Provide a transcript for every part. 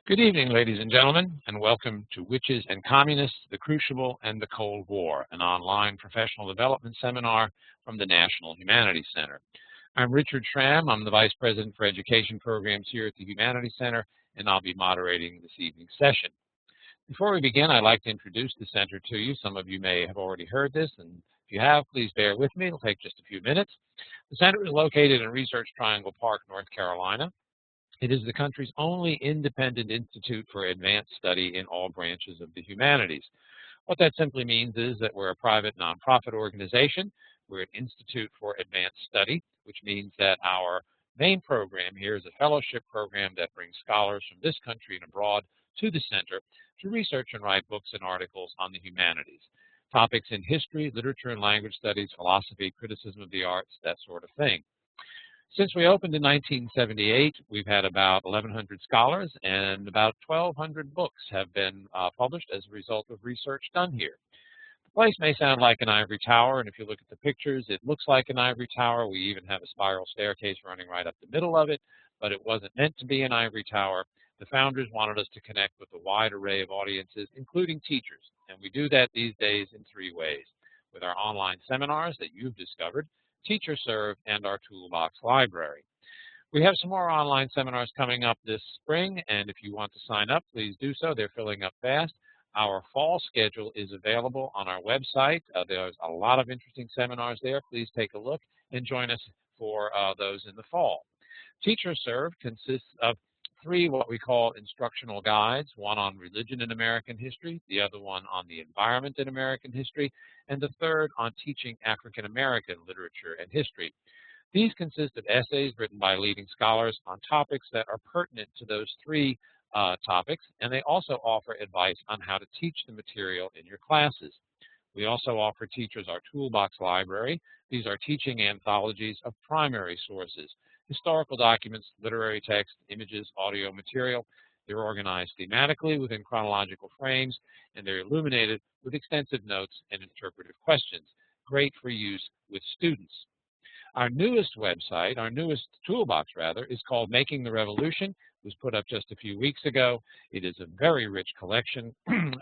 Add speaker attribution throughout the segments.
Speaker 1: Good evening, ladies and gentlemen, and welcome to Witches and Communists, the Crucible and the Cold War, an online professional development seminar from the National Humanities Center. I'm Richard Schramm. I'm the Vice President for Education Programs here at the Humanities Center, and I'll be moderating this evening's session. Before we begin, I'd like to introduce the center to you. Some of you may have already heard this, and if you have, please bear with me. It'll take just a few minutes. The center is located in Research Triangle Park, North Carolina. It is the country's only independent institute for advanced study in all branches of the humanities. What that simply means is that we're a private nonprofit organization. We're an institute for advanced study, which means that our main program here is a fellowship program that brings scholars from this country and abroad to the center to research and write books and articles on the humanities. Topics in history, literature and language studies, philosophy, criticism of the arts, that sort of thing. Since we opened in 1978, we've had about 1,100 scholars and about 1,200 books have been published as a result of research done here. The place may sound like an ivory tower, and if you look at the pictures, it looks like an ivory tower. We even have a spiral staircase running right up the middle of it, but it wasn't meant to be an ivory tower. The founders wanted us to connect with a wide array of audiences, including teachers, and we do that these days in three ways: with our online seminars that you've discovered, Teacher Serve, and our Toolbox Library. We have some more online seminars coming up this spring, and if you want to sign up, please do so. They're filling up fast. Our fall schedule is available on our website. There's a lot of interesting seminars there. Please take a look and join us for those in the fall. Teacher Serve consists of three what we call instructional guides, one on religion in American history, the other one on the environment in American history, and the third on teaching African American literature and history. These consist of essays written by leading scholars on topics that are pertinent to those three topics, and they also offer advice on how to teach the material in your classes. We also offer teachers our Toolbox Library. These are teaching anthologies of primary sources: historical documents, literary text, images, audio material. They're organized thematically within chronological frames, and they're illuminated with extensive notes and interpretive questions. Great for use with students. Our newest website, our newest toolbox rather, is called Making the Revolution. It was put up just a few weeks ago. It is a very rich collection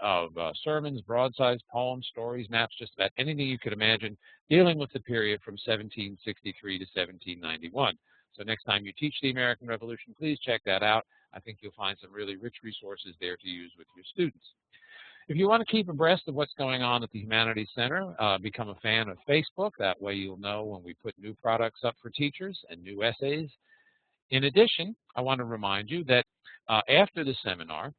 Speaker 1: of sermons, broadsides, poems, stories, maps, just about anything you could imagine dealing with the period from 1763 to 1791. So next time you teach the American Revolution, please check that out. I think you'll find some really rich resources there to use with your students. If you want to keep abreast of what's going on at the Humanities Center, become a fan of Facebook. That way you'll know when we put new products up for teachers and new essays. In addition, I want to remind you that after the seminar,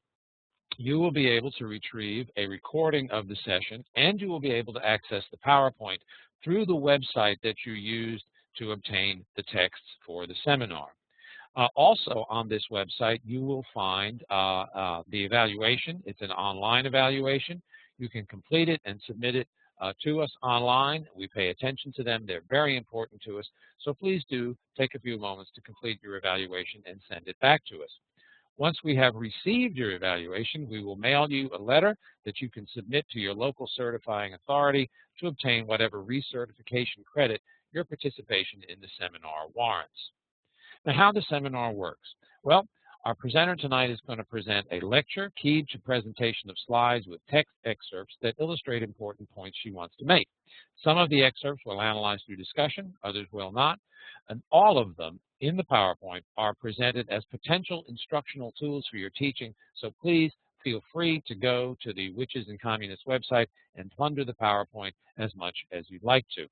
Speaker 1: you will be able to retrieve a recording of the session, and you will be able to access the PowerPoint through the website that you used to obtain the texts for the seminar. Also on this website, you will find the evaluation. It's an online evaluation. You can complete it and submit it to us online. We pay attention to them. They're very important to us. So please do take a few moments to complete your evaluation and send it back to us. Once we have received your evaluation, we will mail you a letter that you can submit to your local certifying authority to obtain whatever recertification credit your participation in the seminar warrants. Now, how the seminar works. Well, our presenter tonight is going to present a lecture keyed to presentation of slides with text excerpts that illustrate important points she wants to make. Some of the excerpts will analyze through discussion, others will not, and all of them in the PowerPoint are presented as potential instructional tools for your teaching, so please feel free to go to the Witches and Communists website and plunder the PowerPoint as much as you'd like to.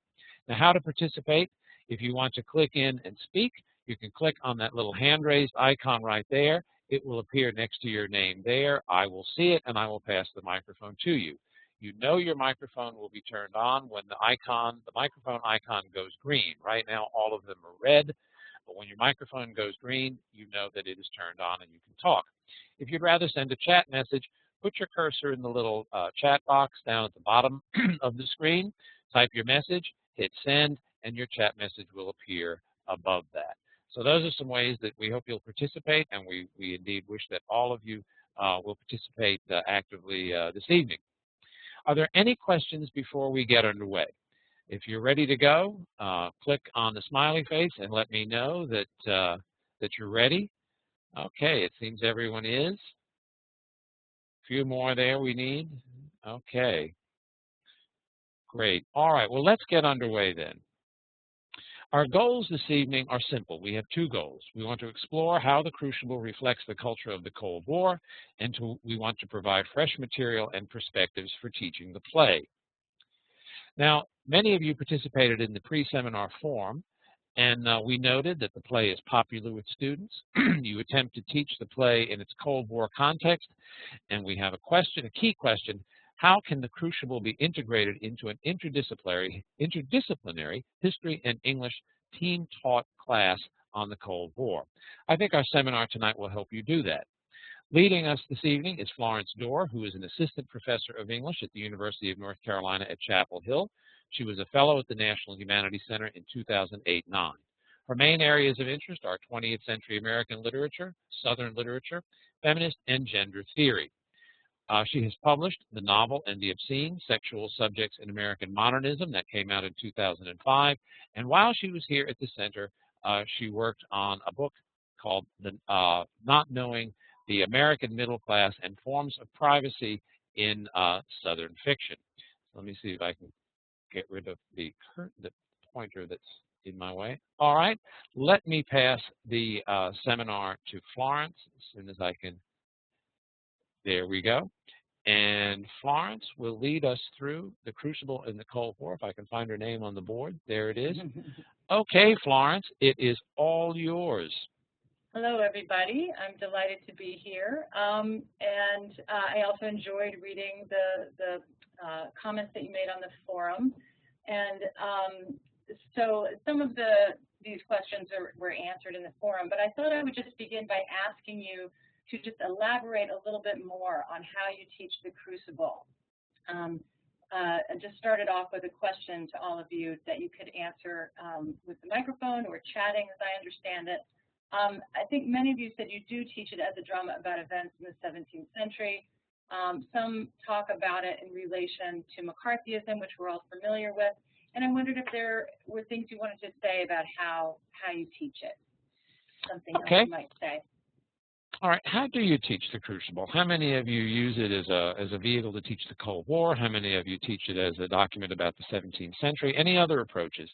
Speaker 1: Now, how to participate? If you want to click in and speak, you can click on that little hand-raised icon right there. It will appear next to your name there. I will see it, and I will pass the microphone to you. You know your microphone will be turned on when the microphone icon goes green. Right now, all of them are red, but when your microphone goes green, you know that it is turned on and you can talk. If you'd rather send a chat message, put your cursor in the little chat box down at the bottom of the screen, type your message, hit send, and your chat message will appear above that. So those are some ways that we hope you'll participate, and we indeed wish that all of you will participate actively this evening. Are there any questions before we get underway? If you're ready to go, click on the smiley face and let me know that, that you're ready. Okay, it seems everyone is. few more there we need. Okay, great. All right, well, let's get underway then. Our goals this evening are simple. We have two goals. We want to explore how the Crucible reflects the culture of the Cold War, and we want to provide fresh material and perspectives for teaching the play. Now, many of you participated in the pre-seminar forum, and we noted that the play is popular with students. You attempt to teach the play in its Cold War context, and we have a key question: how can the Crucible be integrated into an interdisciplinary history and English team-taught class on the Cold War? I think our seminar tonight will help you do that. Leading us this evening is Florence Dore, who is an assistant professor of English at the University of North Carolina at Chapel Hill. She was a fellow at the National Humanities Center in 2008-09. Her main areas of interest are 20th century American literature, Southern literature, feminist, and gender theory. She has published the novel And the Obscene, Sexual Subjects in American Modernism, that came out in 2005. And while she was here at the center, she worked on a book called Not Knowing the American Middle Class and Forms of Privacy in Southern Fiction. Let me see if I can get rid of the pointer that's in my way. All right, let me pass the seminar to Florence as soon as I can. There we go. And Florence will lead us through the Crucible in the Cold War. If I can find her name on the board. There it is. Okay, Florence, it is all yours.
Speaker 2: Hello, everybody. I'm delighted to be here. And I also enjoyed reading the comments that you made on the forum. And so some of these questions were answered in the forum, but I thought I would just begin by asking you to just elaborate a little bit more on how you teach the Crucible. And just started off with a question to all of you that you could answer with the microphone or chatting, as I understand it. I think many of you said you do teach it as a drama about events in the 17th century. Some talk about it in relation to McCarthyism, which we're all familiar with. And I wondered if there were things you wanted to say about how you teach it, something else you might say.
Speaker 1: All right, how do you teach the Crucible? How many of you use it as a vehicle to teach the Cold War? How many of you teach it as a document about the 17th century? Any other approaches?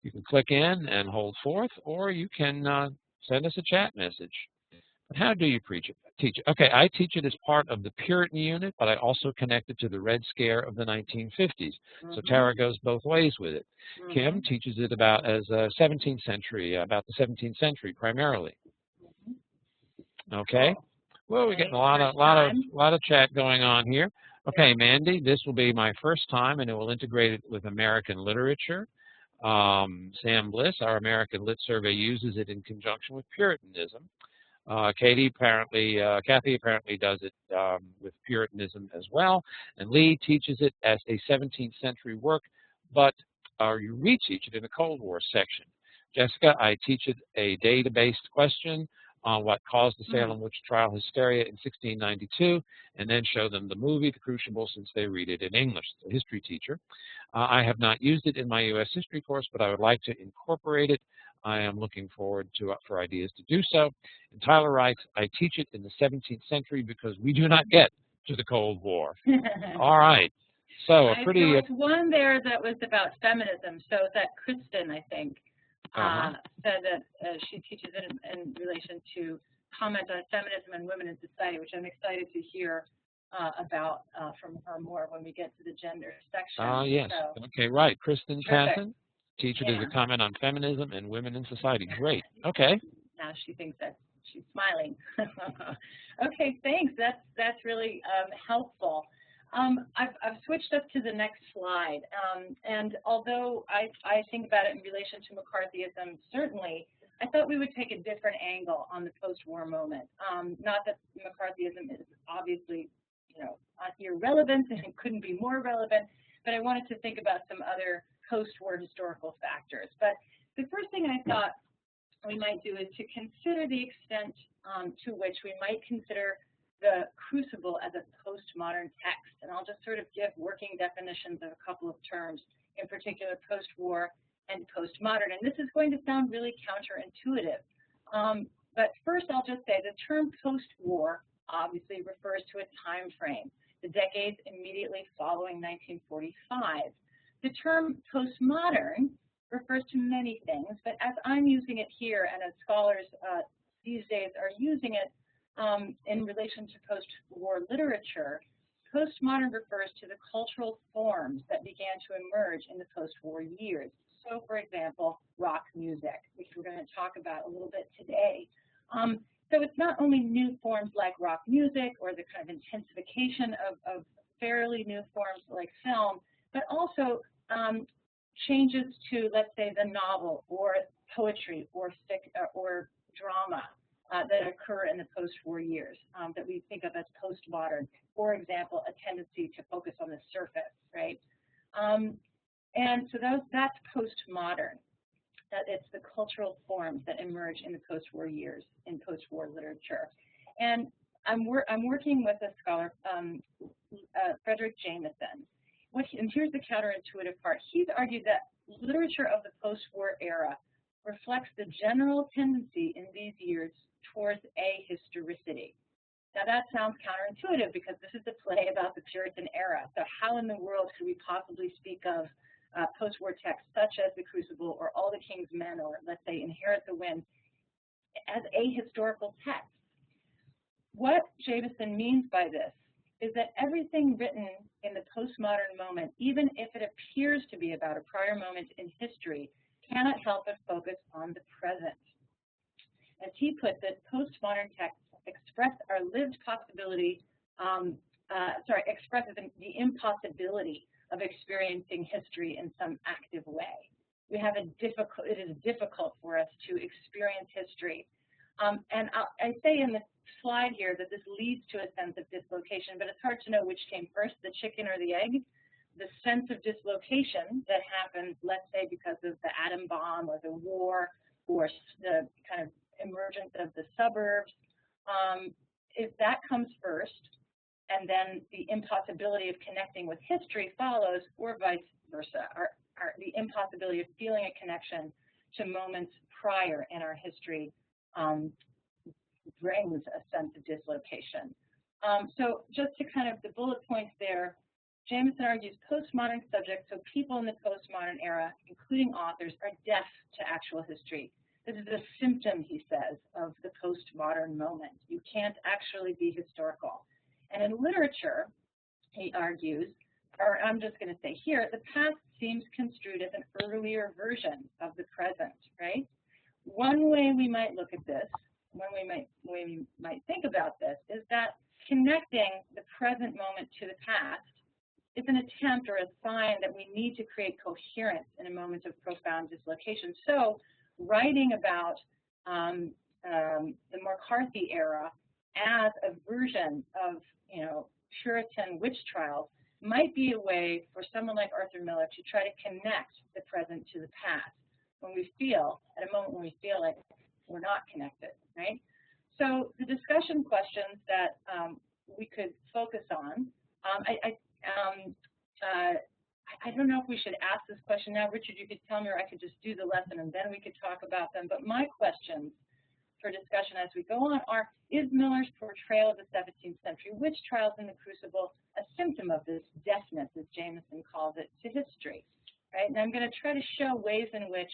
Speaker 1: You can click in and hold forth, or you can send us a chat message. But how do you teach it? Okay, I teach it as part of the Puritan unit, but I also connect it to the Red Scare of the 1950s. So Tara goes both ways with it. Kim teaches it about as 17th century, about the 17th century primarily. Okay. Well, we're getting a lot of chat going on here. Okay, Mandy, this will be my first time, and it will integrate it with American literature. Sam Bliss, our American Lit Survey, uses it in conjunction with Puritanism. Kathy apparently does it with Puritanism as well. And Lee teaches it as a 17th century work, but you reteach it in a Cold War section. Jessica, I teach it a data-based question on what caused the Salem Witch Trial hysteria in 1692, and then show them the movie, The Crucible, since they read it in English. It's a history teacher. I have not used it in my U.S. history course, but I would like to incorporate it. I am looking forward for ideas to do so. And Tyler writes, I teach it in the 17th century because we do not get to the Cold War. All right. So
Speaker 2: there was one there that was about feminism. So that Kristen, I think, said that she teaches it in relation to comment on feminism and women in society, which I'm excited to hear about from her more when we get to the gender section.
Speaker 1: Yes. So, okay, right. Kristen Casson, teach it as a comment on feminism and women in society. Great. Okay.
Speaker 2: Now she thinks that she's smiling. Okay, thanks. That's really helpful. I've switched up to the next slide, and although I think about it in relation to McCarthyism, certainly, I thought we would take a different angle on the post-war moment. Not that McCarthyism is obviously, irrelevant, and it couldn't be more relevant, but I wanted to think about some other post-war historical factors. But the first thing I thought we might do is to consider the extent to which we might consider the Crucible as a postmodern text. And I'll just sort of give working definitions of a couple of terms, in particular post-war and postmodern. And this is going to sound really counterintuitive. But first, I'll just say the term post-war obviously refers to a time frame, the decades immediately following 1945. The term postmodern refers to many things, but as I'm using it here and as scholars these days are using it in relation to post-war literature, postmodern refers to the cultural forms that began to emerge in the post-war years. So, for example, rock music, which we're going to talk about a little bit today. So it's not only new forms like rock music or the kind of intensification of fairly new forms like film, but also changes to, let's say, the novel or poetry or drama that occur in the post-war years that we think of as postmodern. For example, a tendency to focus on the surface, right? And so that's postmodern. That it's the cultural forms that emerge in the post-war years in post-war literature. And I'm working with a scholar, Frederick Jameson. And here's the counterintuitive part. He's argued that literature of the post-war era reflects the general tendency in these years towards ahistoricity. Now that sounds counterintuitive because this is a play about the Puritan era. So how in the world could we possibly speak of post-war texts such as The Crucible or All the King's Men or, let's say, Inherit the Wind as ahistorical texts? What Jameson means by this is that everything written in the postmodern moment, even if it appears to be about a prior moment in history, cannot help but focus on the present. As he puts it, postmodern texts express our lived possibility, expresses the impossibility of experiencing history in some active way. It is difficult for us to experience history. And I say in the slide here that this leads to a sense of dislocation, but it's hard to know which came first, the chicken or the egg. The sense of dislocation that happens, let's say, because of the atom bomb or the war or the kind of emergence of the suburbs, if that comes first, and then the impossibility of connecting with history follows, or vice versa, the impossibility of feeling a connection to moments prior in our history brings a sense of dislocation. So just to kind of the bullet points there, Jameson argues postmodern subjects, so people in the postmodern era, including authors, are deaf to actual history. This is a symptom, he says, of the postmodern moment. You can't actually be historical. And in literature, he argues, or I'm just going to say here, the past seems construed as an earlier version of the present, right? One way we might look at this, one way we might think about this, is that connecting the present moment to the past is an attempt or a sign that we need to create coherence in a moment of profound dislocation. So writing about the McCarthy era as a version of, Puritan witch trials might be a way for someone like Arthur Miller to try to connect the present to the past when we feel, at a moment when we feel like we're not connected, right? So the discussion questions that we could focus on, I don't know if we should ask this question now. Richard, you could tell me, or I could just do the lesson and then we could talk about them. But my questions for discussion as we go on are, is Miller's portrayal of the 17th century witch trials in the Crucible a symptom of this deafness, as Jameson calls it, to history? Right? And I'm going to try to show ways in which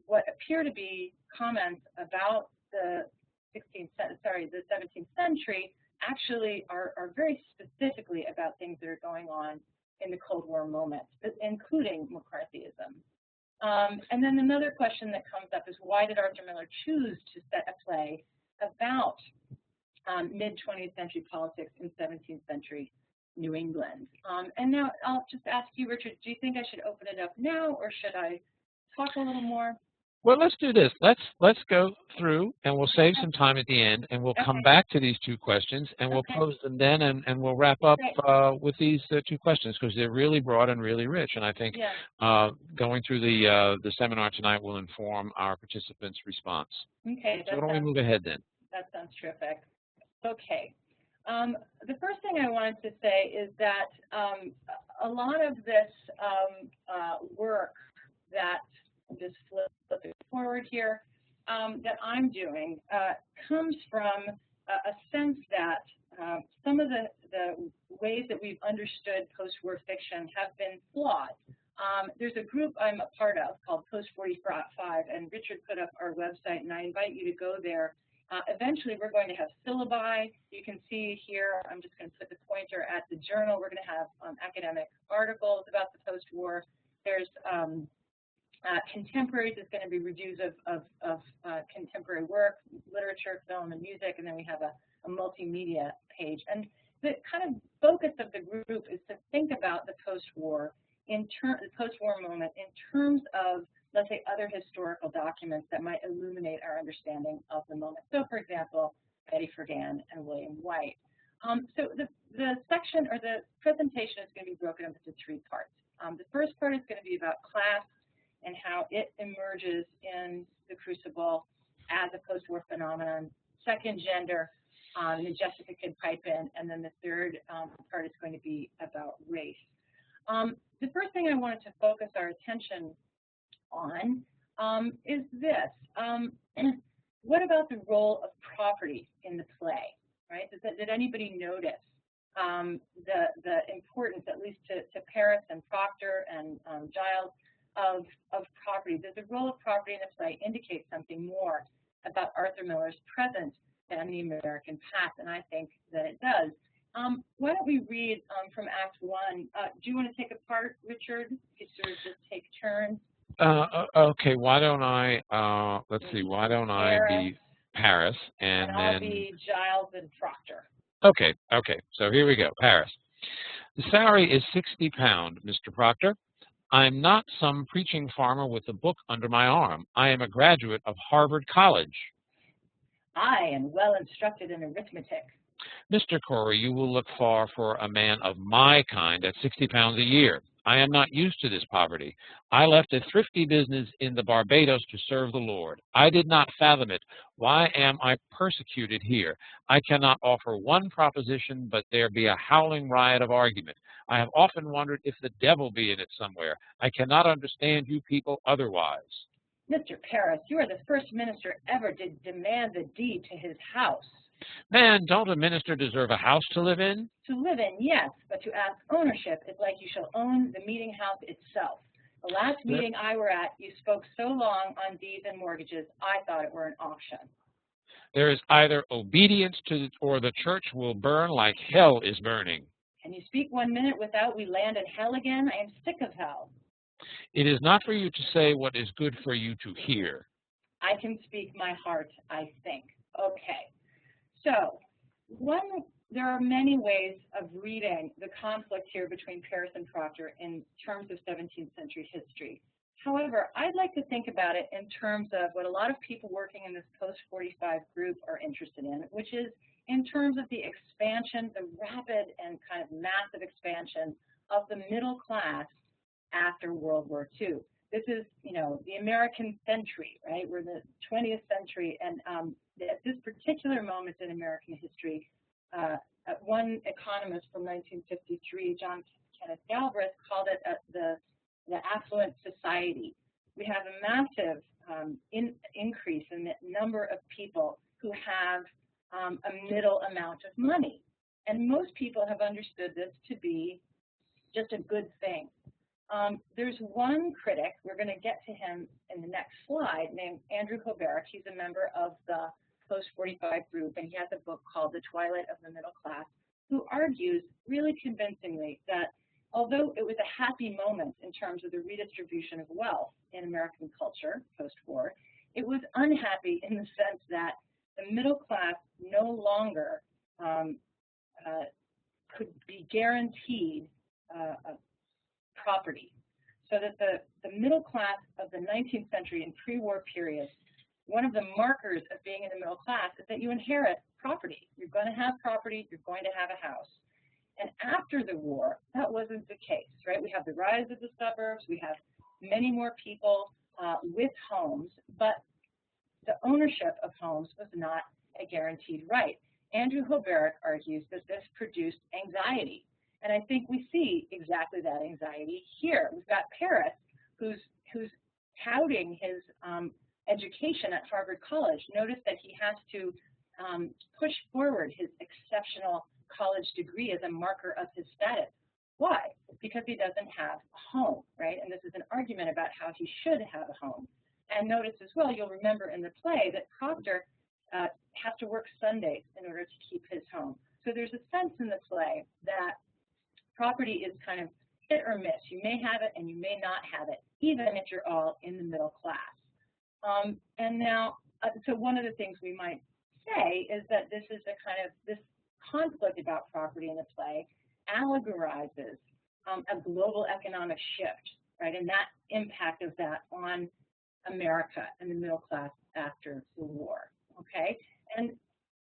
Speaker 2: what appear to be comments about the 17th century actually are very specifically about things that are going on in the Cold War moment, including McCarthyism. And then another question that comes up is, why did Arthur Miller choose to set a play about mid-20th century politics in 17th century New England? And now I'll just ask you, Richard, do you think I should open it up now, or should I talk a little more?
Speaker 1: Well, let's do this. Let's go through, and we'll save some time at the end, and we'll come back to these two questions, and we'll pose them then, and we'll wrap up with these two questions, because they're really broad and really rich. And I think going through the seminar tonight will inform our participants' response.
Speaker 2: Okay.
Speaker 1: So why don't we move ahead then?
Speaker 2: That sounds terrific. Okay. The first thing I wanted to say is that a lot of this work that, just flip it forward here, that I'm doing comes from a sense that some of the ways that we've understood post-war fiction have been flawed. There's a group I'm a part of called Post-45, and Richard put up our website, and I invite you to go there. Eventually, we're going to have syllabi. You can see here, I'm just going to put the pointer at the journal. We're going to have academic articles about the post-war. There's contemporaries. It's going to be reviews of contemporary work, literature, film, and music, and then we have a multimedia page. And the kind of focus of the group is to think about the post-war the post-war moment in terms of, let's say, other historical documents that might illuminate our understanding of the moment. So, for example, Betty Friedan and William White. So the section or the presentation is going to be broken up into three parts. The first part is going to be about class and how it emerges in the Crucible as a post-war phenomenon. Second, gender, and Jessica could pipe in, and then the third part is going to be about race. The first thing I wanted to focus our attention on is this. What about the role of property in the play, right? Did anybody notice the importance, at least to Paris and Proctor and Giles, of property? Does the role of property in the play indicate something more about Arthur Miller's present than the American past? And I think that it does. Why don't we read from Act 1? Do you want to take a part, Richard? You sort of just take turns.
Speaker 1: Okay, why don't I, let's see, why don't I be Paris and
Speaker 2: I'll
Speaker 1: then
Speaker 2: be Giles and Proctor.
Speaker 1: Okay, so here we go, Paris. The salary is £60, Mr. Proctor. I'm not some preaching farmer with a book under my arm. I am a graduate of Harvard College.
Speaker 2: I am well instructed in arithmetic.
Speaker 1: Mr. Corey, you will look far for a man of my kind at £60 a year. I am not used to this poverty. I left a thrifty business in the Barbados to serve the Lord. I did not fathom it. Why am I persecuted here? I cannot offer one proposition, but there be a howling riot of argument. I have often wondered if the devil be in it somewhere. I cannot understand you people otherwise.
Speaker 2: Mr. Paris, you are the first minister ever to demand the deed to his house.
Speaker 1: Man, don't a minister deserve a house to live in?
Speaker 2: To live in, yes, but to ask ownership is like you shall own the meeting house itself. The last meeting I were at, you spoke so long on deeds and mortgages, I thought it were an auction.
Speaker 1: There is either obedience to, or the church will burn like hell is burning.
Speaker 2: Can you speak 1 minute without we land in hell again? I am sick of hell.
Speaker 1: It is not for you to say what is good for you to hear.
Speaker 2: I can speak my heart, I think. Okay. So, there are many ways of reading the conflict here between Paris and Proctor in terms of 17th century history. However, I'd like to think about it in terms of what a lot of people working in this post-45 group are interested in, which is in terms of the expansion, the rapid and kind of massive expansion of the middle class after World War II. This is, the American century, right? We're in the 20th century, and at this particular moment in American history, one economist from 1953, John Kenneth Galbraith, called it the affluent society. We have a massive increase in the number of people who have a middle amount of money. And most people have understood this to be just a good thing. There's one critic, we're going to get to him in the next slide, named Andrew Hoberic. He's a member of the Post-45 group, and he has a book called The Twilight of the Middle Class, who argues really convincingly that although it was a happy moment in terms of the redistribution of wealth in American culture post-war, it was unhappy in the sense that the middle class no longer could be guaranteed property. So that the middle class of the 19th century and pre-war period, one of the markers of being in the middle class is that you inherit property. You're going to have property, you're going to have a house. And after the war, that wasn't the case, right? We have the rise of the suburbs, we have many more people with homes, but the ownership of homes was not a guaranteed right. Andrew Hoberic argues that this produced anxiety. And I think we see exactly that anxiety here. We've got Paris, who's touting his education at Harvard College. Notice that he has to push forward his exceptional college degree as a marker of his status. Why? Because he doesn't have a home, right? And this is an argument about how he should have a home. And notice as well, you'll remember in the play that Proctor has to work Sundays in order to keep his home. So there's a sense in the play that property is kind of hit or miss. You may have it and you may not have it, even if you're all in the middle class. And now, so one of the things we might say is that this is a kind of, this conflict about property in the play allegorizes a global economic shift, right, and that impact of that on America and the middle class after the war, okay? And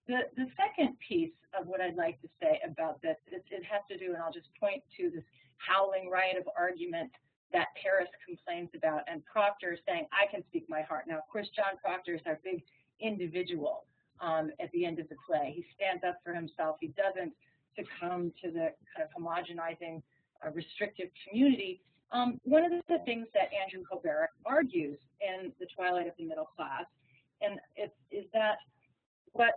Speaker 2: the second piece of what I'd like to say about this, it has to do, and I'll just point to this howling riot of argument that Paris complains about, and Proctor saying, I can speak my heart. Now, of course, John Proctor is our big individual at the end of the play. He stands up for himself. He doesn't succumb to the kind of homogenizing, restrictive community. One of the things that Andrew Hoberic argues in The Twilight of the Middle Class, and is that what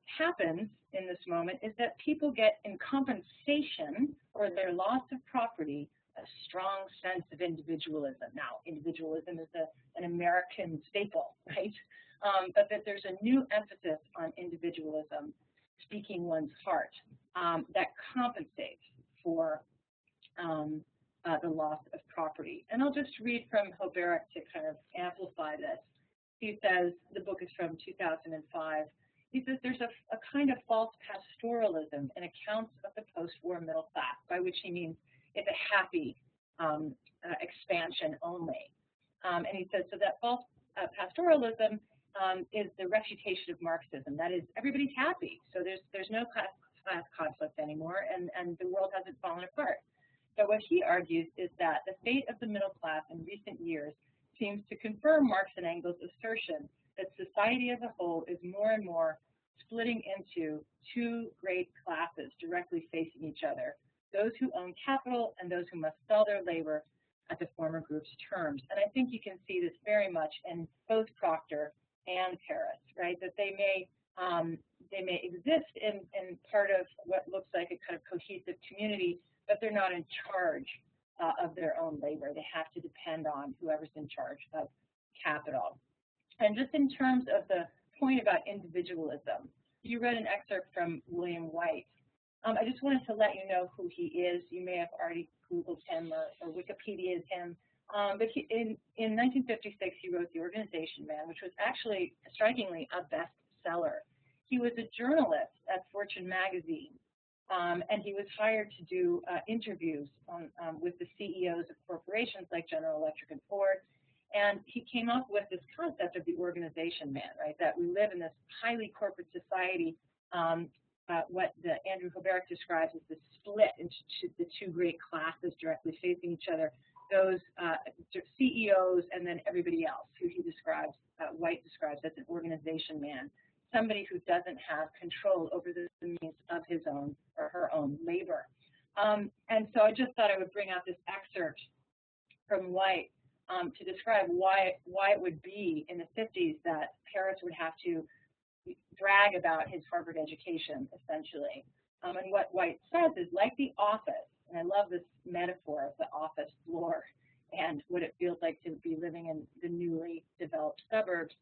Speaker 2: happens in this moment is that people get, in compensation for their loss of property, a strong sense of individualism. Now, individualism is an American staple, right? But that there's a new emphasis on individualism, speaking one's heart, that compensates for the loss of property. And I'll just read from Hoberic to kind of amplify this. He says, the book is from 2005. He says there's a kind of false pastoralism in accounts of the post-war middle class, by which he means it's a happy expansion only. And he says, so that false pastoralism is the refutation of Marxism. That is, everybody's happy, so there's no class conflict anymore, and the world hasn't fallen apart. So what he argues is that the fate of the middle class in recent years seems to confirm Marx and Engels' assertion that society as a whole is more and more splitting into two great classes directly facing each other, those who own capital and those who must sell their labor at the former group's terms. And I think you can see this very much in both Proctor and Paris, right? That they may exist in part of what looks like a kind of cohesive community, but they're not in charge of their own labor. They have to depend on whoever's in charge of capital. And just in terms of the point about individualism, you read an excerpt from William White. I just wanted to let you know who he is. You may have already Googled him or Wikipedia'd him. But in 1956, he wrote The Organization Man, which was actually, strikingly, a bestseller. He was a journalist at Fortune magazine, and he was hired to do interviews with the CEOs of corporations like General Electric and Ford. And he came up with this concept of the organization man, right, that we live in this highly corporate society, what Andrew Hoberic describes as the split into the two great classes directly facing each other, those CEOs and then everybody else, who he describes, White describes as an organization man, somebody who doesn't have control over the means of his own or her own labor. And so I just thought I would bring out this excerpt from White to describe why it would be in the 50s that Paris would have to brag about his Harvard education, essentially. And what White says is, like the office, and I love this metaphor of the office floor and what it feels like to be living in the newly developed suburbs.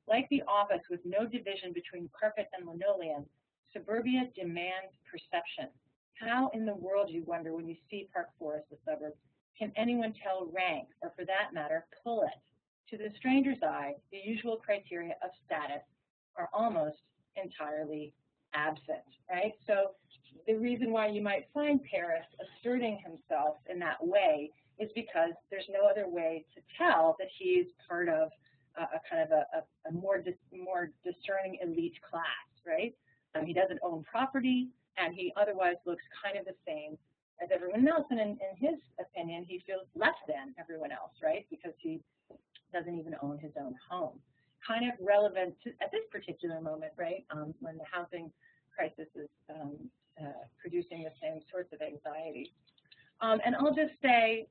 Speaker 2: Like the office with no division between carpet and linoleum, suburbia demands perception. How in the world, you wonder, when you see Park Forest, the suburb, can anyone tell rank, or for that matter, pull it? To the stranger's eye, the usual criteria of status are almost entirely absent, right? So the reason why you might find Paris asserting himself in that way is because there's no other way to tell that he's part of a kind of a more discerning elite class, right? He doesn't own property, and he otherwise looks kind of the same as everyone else, and in his opinion, he feels less than everyone else, right? Because he doesn't even own his own home. Kind of relevant to, at this particular moment, right, when the housing crisis is producing the same sorts of anxiety. And I'll just say,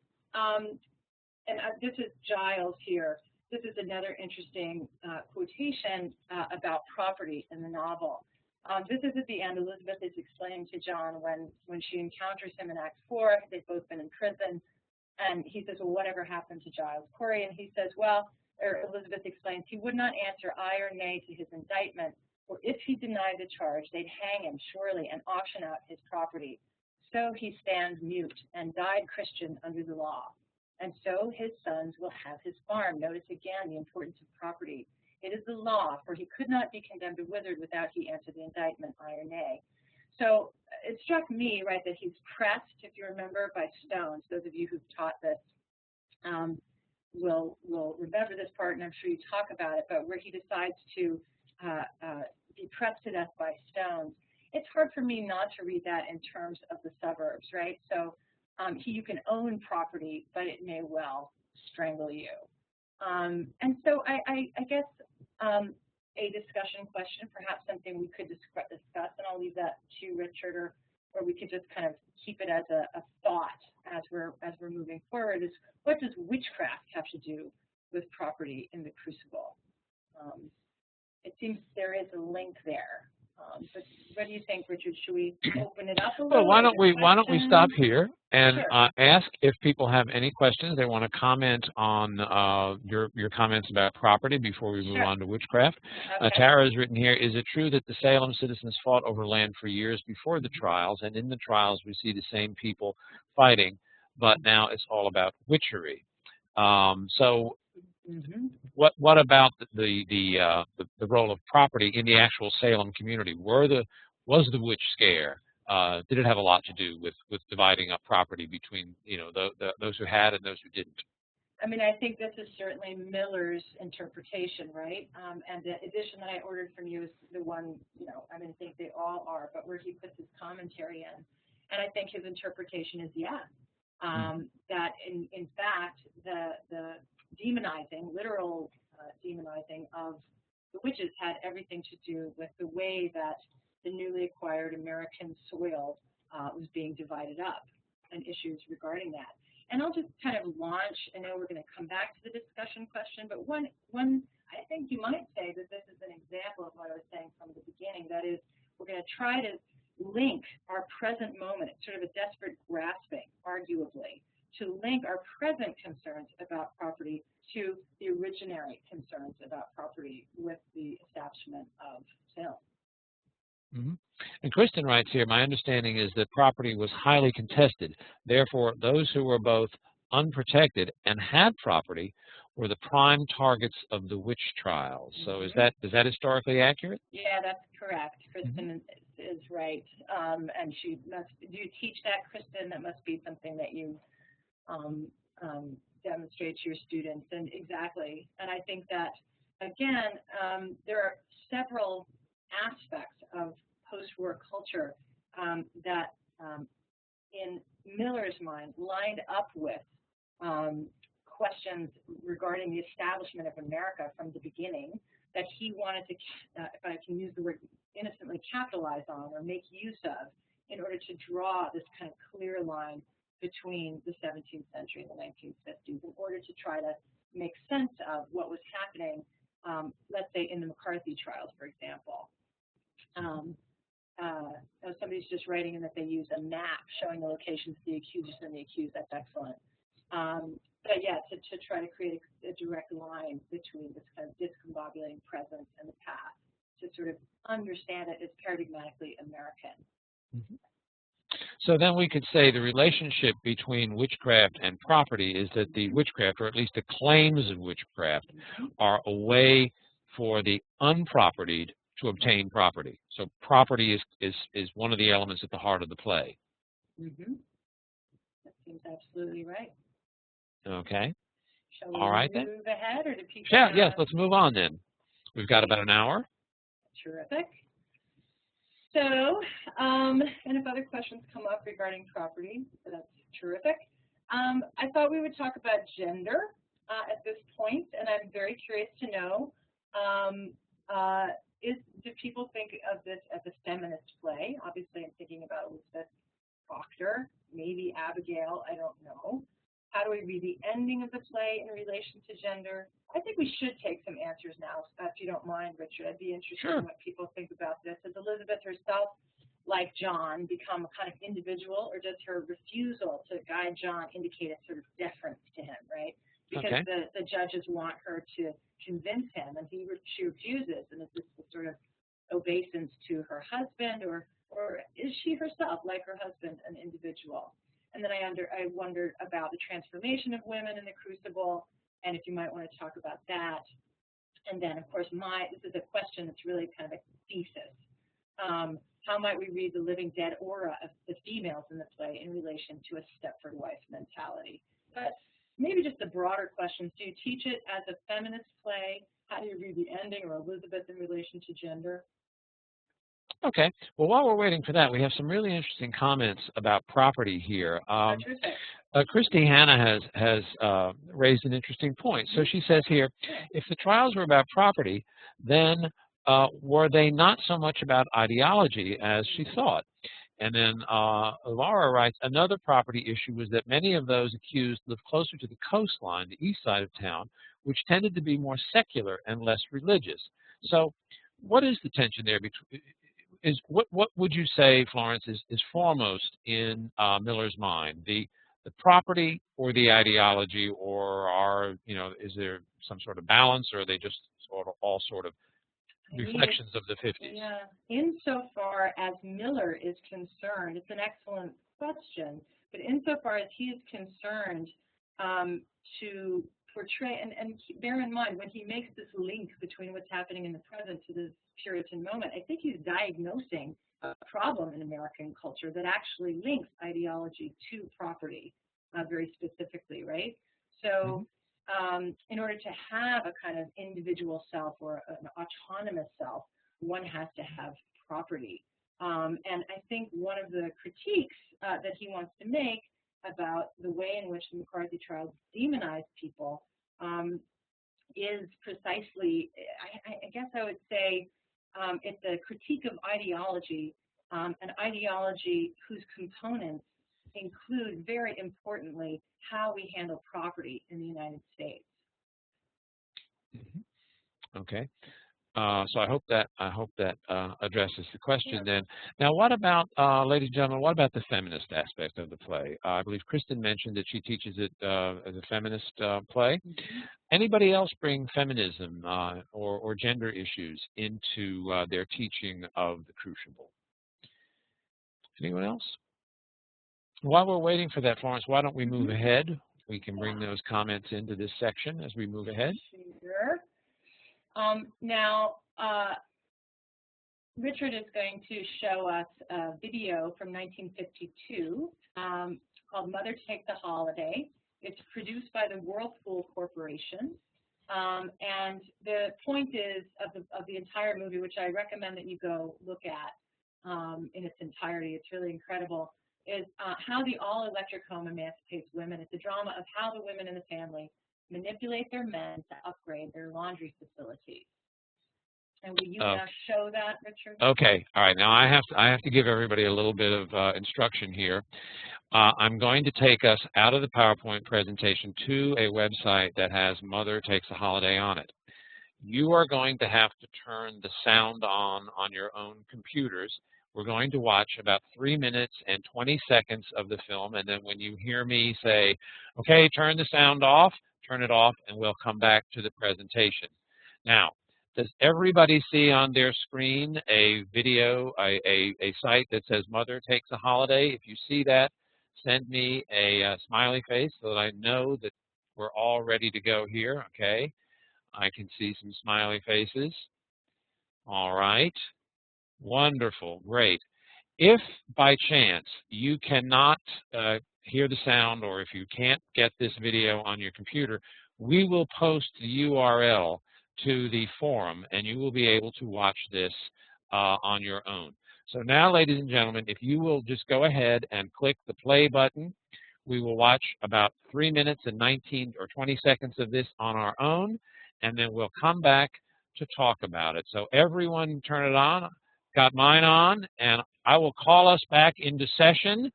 Speaker 2: this is Giles here, this is another interesting quotation about property in the novel. This is at the end. Elizabeth is explaining to John when she encounters him in Act 4. They've both been in prison. And he says, well, whatever happened to Giles Corey? And he says, well, or Elizabeth explains, he would not answer aye or nay to his indictment, or if he denied the charge, they'd hang him surely and auction out his property. So he stands mute and died Christian under the law. And so his sons will have his farm. Notice again the importance of property. It is the law, for he could not be condemned to withered without he answered the indictment, aye or nay. So it struck me, right, that he's pressed, if you remember, by stones. Those of you who've taught this will remember this part, and I'm sure you talk about it, but where he decides to be pressed to death by stones. It's hard for me not to read that in terms of the suburbs, right? So you can own property, but it may well strangle you. And so I guess a discussion question, perhaps something we could discuss, and I'll leave that to Richard, or we could just kind of keep it as a thought as we're moving forward, is what does witchcraft have to do with property in the Crucible? It seems there is a link there. But what do you think, Richard? Should we open it up a little?
Speaker 1: Well, why don't we stop here and
Speaker 2: Sure.
Speaker 1: ask if people have any questions they want to comment on your comments about property before we move
Speaker 2: Sure.
Speaker 1: on to witchcraft.
Speaker 2: Okay.
Speaker 1: Tara has written here, is it true that the Salem citizens fought over land for years before the trials, and in the trials we see the same people fighting, but now it's all about witchery? So what about the role of property in the actual Salem community? Was the witch scare? Did it have a lot to do with dividing up property between those who had and those who didn't?
Speaker 2: I mean, I think this is certainly Miller's interpretation, right? And the edition that I ordered from you is the one, I mean, I think they all are, but where he puts his commentary in. And I think his interpretation is that in fact the demonizing, literal demonizing of the witches had everything to do with the way that the newly acquired American soil was being divided up and issues regarding that. And I'll just kind of launch, I know we're going to come back to the discussion question, but one I think you might say that this is an example of what I was saying from the beginning. That is, we're going to try to link our present moment, sort of a desperate grasping, arguably, to link our present concerns about property to the originary concerns about property with the establishment of Salem.
Speaker 1: And Kristen writes here, my understanding is that property was highly contested. Therefore, those who were both unprotected and had property were the prime targets of the witch trials. So is that historically accurate?
Speaker 2: Yeah, that's correct. Kristen is right. And she must, do you teach that, Kristen? That must be something that you demonstrate to your students. And exactly. And I think that, again, there are several aspects of post-war culture that, in Miller's mind, lined up with questions regarding the establishment of America from the beginning that he wanted to, if I can use the word innocently, capitalize on or make use of in order to draw this kind of clear line between the 17th century and the 1950s in order to try to make sense of what was happening, let's say, in the McCarthy trials, for example. Somebody's just writing in that they use a map showing the locations of the accusers and the accused. That's excellent. But yeah, to try to create a direct line between this kind of discombobulating present and the past, to sort of understand it as paradigmatically American.
Speaker 1: So then we could say the relationship between witchcraft and property is that the witchcraft, or at least the claims of witchcraft, are a way for the unpropertied to obtain property. So property is one of the elements at the heart of the play.
Speaker 2: That seems absolutely right.
Speaker 1: Okay.
Speaker 2: Shall we
Speaker 1: All right,
Speaker 2: move
Speaker 1: then.
Speaker 2: ahead, or do people?
Speaker 1: Yes, let's move on then. We've got about an hour.
Speaker 2: Terrific. So, and if other questions come up regarding property, that's terrific. I thought we would talk about gender at this point, and I'm very curious to know, do people think of this as a feminist play? Obviously, I'm thinking about Elizabeth Proctor, maybe Abigail, I don't know. How do we read the ending of the play in relation to gender? I think we should take some answers now, if you don't mind, Richard. I'd be interested in what people think about this. Does Elizabeth herself, like John, become a kind of individual, or does her refusal to guide John indicate a sort of deference to him, right? Because the judges want her to convince him, and she refuses. And is this the sort of obeisance to her husband, or is she herself, like her husband, an individual? And then I wondered about the transformation of women in the Crucible, and if you might want to talk about that. And then, of course, this is a question that's really kind of a thesis. How might we read the living dead aura of the females in the play in relation to a Stepford wife mentality? But maybe just the broader questions. Do you teach it as a feminist play? How do you read the ending, or Elizabeth in relation to gender?
Speaker 1: Okay. Well, while we're waiting for that, we have some really interesting comments about property here. Christy Hanna has raised an interesting point. So she says here, if the trials were about property, then were they not so much about ideology as she thought? And then Laura writes, another property issue was that many of those accused lived closer to the coastline, the east side of town, which tended to be more secular and less religious. So what is the tension there between? What would you say, Florence, is foremost in Miller's mind, the property or the ideology, or is there some sort of balance, or are they just all sort of reflections of the 50s?
Speaker 2: Yeah, insofar as Miller is concerned, it's an excellent question, but insofar as he is concerned to portray, and bear in mind, when he makes this link between what's happening in the present to the Puritan moment, I think he's diagnosing a problem in American culture that actually links ideology to property very specifically, right? So in order to have a kind of individual self or an autonomous self, one has to have property. And I think one of the critiques that he wants to make about the way in which the McCarthy trials demonize people is precisely, I guess I would say, it's a critique of ideology, an ideology whose components include, very importantly, how we handle property in the United States.
Speaker 1: Okay. So I hope that addresses the question then. Now, what about, ladies and gentlemen, what about the feminist aspect of the play? I believe Kristen mentioned that she teaches it as a feminist play. Anybody else bring feminism or gender issues into their teaching of the Crucible? Anyone else? While we're waiting for that, Florence, why don't we move ahead? We can bring those comments into this section as we move ahead.
Speaker 2: Sure. Now, Richard is going to show us a video from 1952 called Mother Take the Holiday. It's produced by the Whirlpool Corporation. And the point is of the entire movie, which I recommend that you go look at in its entirety, it's really incredible, is how the all-electric home emancipates women. It's a drama of how the women in the family manipulate their men to upgrade their laundry facilities. And will you now show that, Richard?
Speaker 1: Okay. All right. Now I have to give everybody a little bit of instruction here. I'm going to take us out of the PowerPoint presentation to a website that has Mother Takes a Holiday on it. You are going to have to turn the sound on your own computers. We're going to watch about 3 minutes and 20 seconds of the film, and then when you hear me say, okay, turn the sound off, turn it off, and we'll come back to the presentation. Now, does everybody see on their screen a video, a site that says Mother Takes a Holiday? If you see that, send me a smiley face so that I know that we're all ready to go here, okay? I can see some smiley faces. All right. Wonderful. Great. If by chance you cannot hear the sound, or if you can't get this video on your computer, we will post the URL to the forum, and you will be able to watch this on your own. So now, ladies and gentlemen, if you will just go ahead and click the play button, we will watch about 3 minutes and 19 or 20 seconds of this on our own, and then we'll come back to talk about it. So everyone turn it on. Got mine on, and I will call us back into session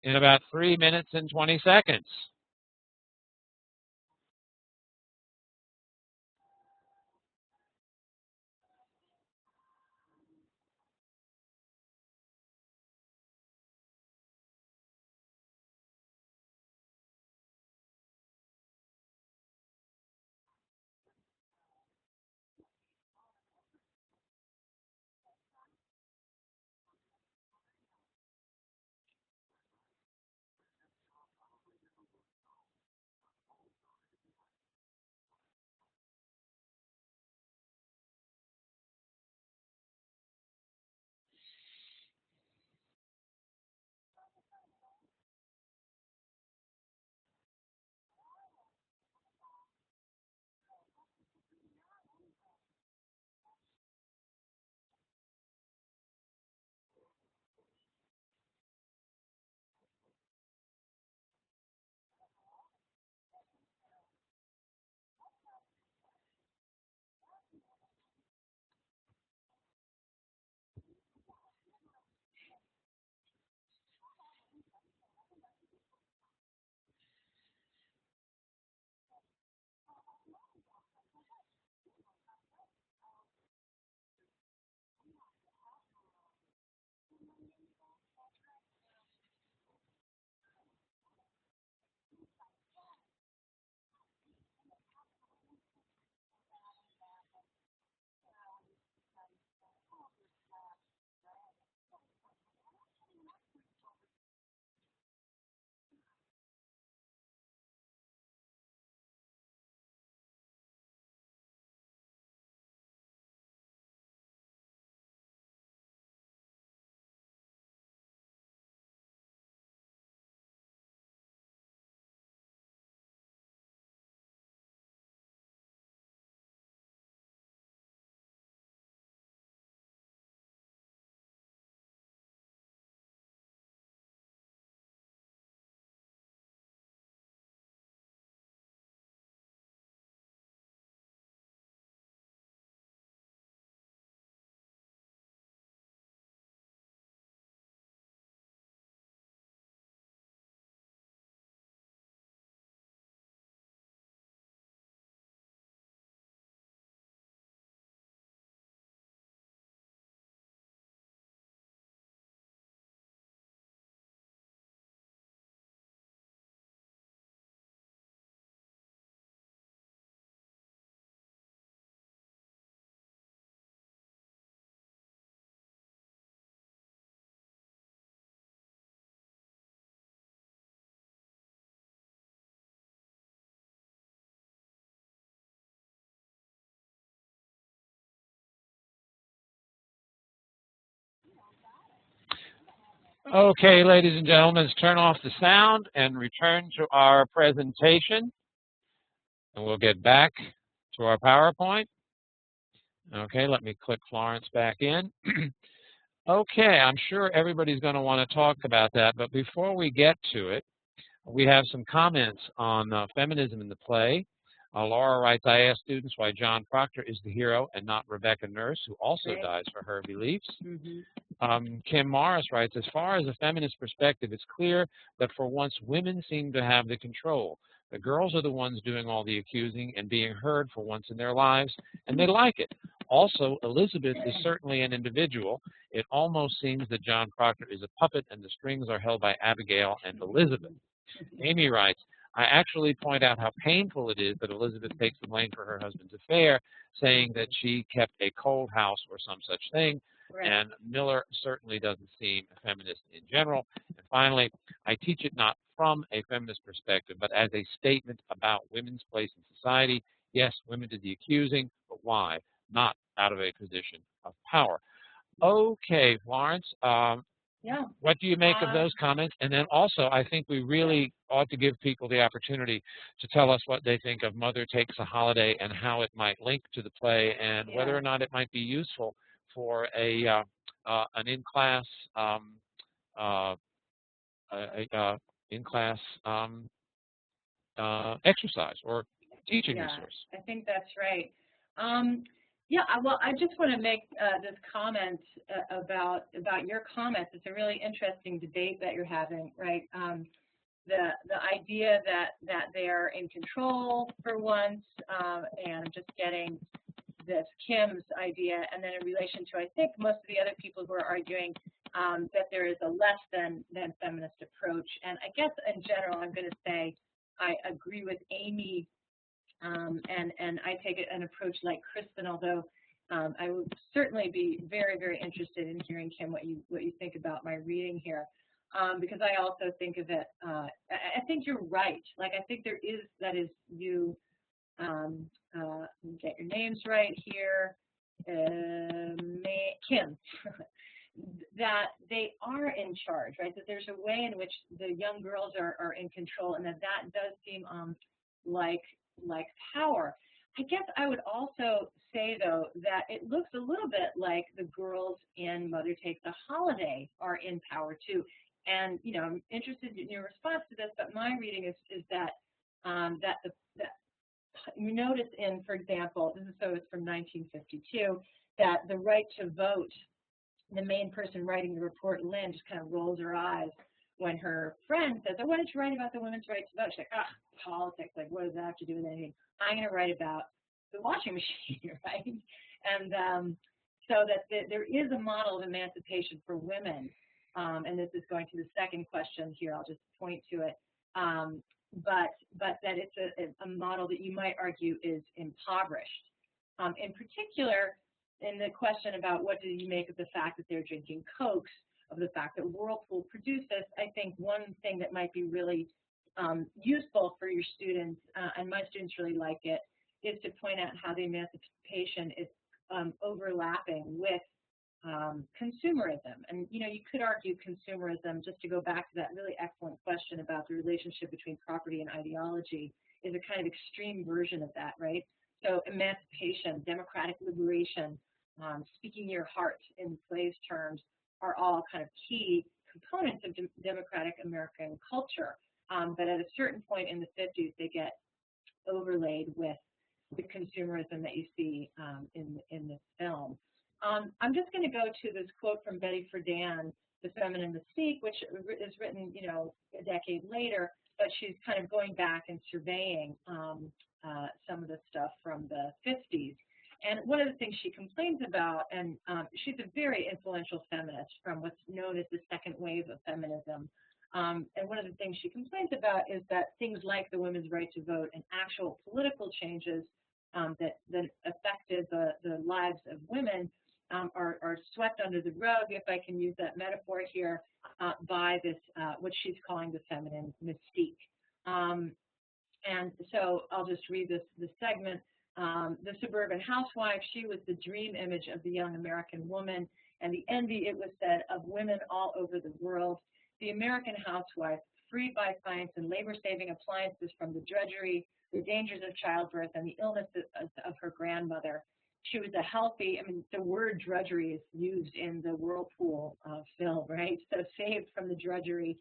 Speaker 1: in about 3 minutes and 20 seconds. Okay, ladies and gentlemen, let's turn off the sound and return to our presentation. And we'll get back to our PowerPoint. Okay, let me click Florence back in. Okay, I'm sure everybody's going to want to talk about that, but before we get to it, we have some comments on feminism in the play. Laura writes, I asked students why John Proctor is the hero and not Rebecca Nurse, who also dies for her beliefs. Kim Morris writes, as far as a feminist perspective, it's clear that for once women seem to have the control. The girls are the ones doing all the accusing and being heard for once in their lives, and they like it. Also, Elizabeth is certainly an individual. It almost seems that John Proctor is a puppet and the strings are held by Abigail and Elizabeth. Amy writes, I actually point out how painful it is that Elizabeth takes the blame for her husband's affair, saying that she kept a cold house or some such thing. Right. And Miller certainly doesn't seem a feminist in general. And finally, I teach it not from a feminist perspective, but as a statement about women's place in society. Yes, women did the accusing, but why? Not out of a position of power. Okay, Florence, what do you make of those comments? And then also, I think we really ought to give people the opportunity to tell us what they think of Mother Takes a Holiday and how it might link to the play and whether or not it might be useful for a an in-class exercise or teaching resource.
Speaker 2: I think that's right. Yeah, well, I just want to make this comment about your comments. It's a really interesting debate that you're having, right? The idea that they're in control for once, and I'm just getting this Kim's idea, and then in relation to, I think, most of the other people who are arguing that there is a less than feminist approach. And I guess in general, I'm going to say I agree with Amy. And I take an approach like Kristen, although I would certainly be very, very interested in hearing, Kim, what you think about my reading here, because I also think of it. I think you're right. Like I think there is you get your names right here, Kim. That they are in charge, right? That there's a way in which the young girls are in control, and that does seem like power. I guess I would also say, though, that it looks a little bit like the girls in Mother Takes a Holiday are in power, too. And, you know, I'm interested in your response to this, but my reading is that you notice in, for example, it's from 1952, that the right to vote, the main person writing the report, Lynn, just kind of rolls her eyes when her friend says, oh, why don't you write about the women's right to vote? She's like, politics, like, what does that have to do with anything? I'm going to write about the washing machine, right? And so that there is a model of emancipation for women, and this is going to the second question here. I'll just point to it. But that it's a model that you might argue is impoverished. In particular, in the question about what do you make of the fact that they're drinking Cokes, of the fact that Whirlpool produced this, I think one thing that might be really useful for your students, and my students really like it, is to point out how the emancipation is overlapping with consumerism. And, you know, you could argue consumerism, just to go back to that really excellent question about the relationship between property and ideology, is a kind of extreme version of that, right? So emancipation, democratic liberation, speaking your heart in Slave's terms, are all kind of key components of democratic American culture. But at a certain point in the 50s, they get overlaid with the consumerism that you see in this film. I'm just going to go to this quote from Betty Friedan, The Feminine Mystique, which is written, you know, a decade later, but she's kind of going back and surveying some of the stuff from the 50s. And one of the things she complains about, and she's a very influential feminist from what's known as the second wave of feminism. And one of the things she complains about is that things like the women's right to vote and actual political changes that affected the lives of women are swept under the rug, if I can use that metaphor here, by this, what she's calling the feminine mystique. And so I'll just read this segment. The suburban housewife, she was the dream image of the young American woman and the envy, it was said, of women all over the world. The American housewife, freed by science and labor-saving appliances from the drudgery, the dangers of childbirth, and the illnesses of her grandmother. She was a healthy, I mean, the word drudgery is used in the Whirlpool film, right? So saved from the drudgery,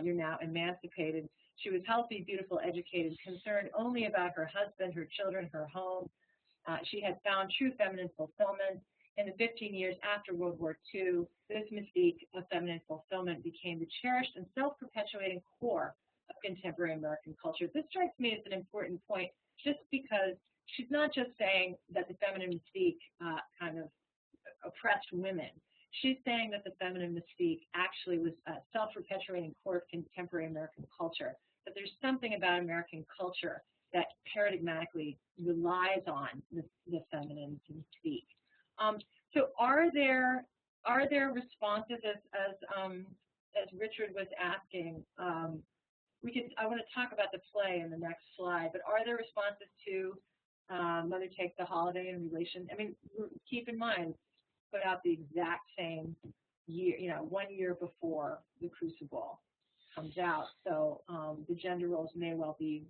Speaker 2: you're now emancipated. She was healthy, beautiful, educated, concerned only about her husband, her children, her home. She had found true feminine fulfillment. In the 15 years after World War II, this mystique of feminine fulfillment became the cherished and self-perpetuating core of contemporary American culture. This strikes me as an important point, just because she's not just saying that the feminine mystique kind of oppressed women. She's saying that the feminine mystique actually was a self-perpetuating core of contemporary American culture, that there's something about American culture that paradigmatically relies on the feminine mystique. So are there responses, as Richard was asking? I want to talk about the play in the next slide, but are there responses to Mother Takes the Holiday in relation? I mean, keep in mind, put out the exact same year, 1 year before the Crucible comes out, so the gender roles may well be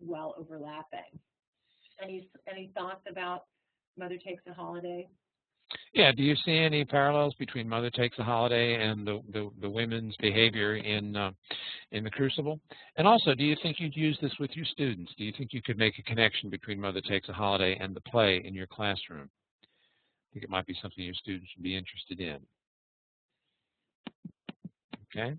Speaker 2: overlapping. Any thoughts about Mother Takes a Holiday?
Speaker 1: Yeah, do you see any parallels between Mother Takes a Holiday and the women's behavior in the Crucible? And also, do you think you'd use this with your students? Do you think you could make a connection between Mother Takes a Holiday and the play in your classroom? I think it might be something your students would be interested in. Okay.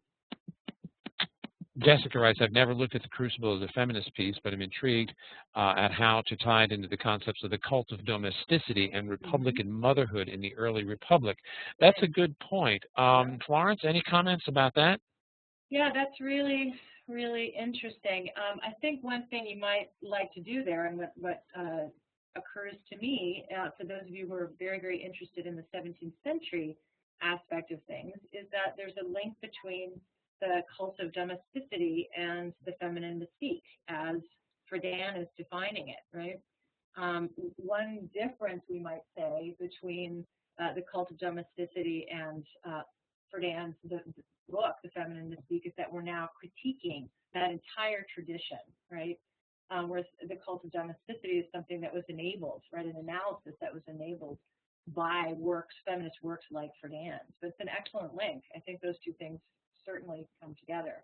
Speaker 1: Jessica writes, I've never looked at the Crucible as a feminist piece, but I'm intrigued at how to tie it into the concepts of the cult of domesticity and Republican motherhood in the early Republic. That's a good point. Florence, any comments about that?
Speaker 2: Yeah, that's really, really interesting. I think one thing you might like to do there, and what occurs to me, for those of you who are very, very interested in the 17th century aspect of things, is that there's a link between the cult of domesticity and the feminine mystique, as Friedan is defining it, right? One difference, we might say, between the cult of domesticity and Friedan's the book, The Feminine Mystique, is that we're now critiquing that entire tradition, right? Whereas the cult of domesticity is something that was enabled, right? An analysis that was enabled by feminist works like Friedan's. But it's an excellent link. I think those two things certainly come together.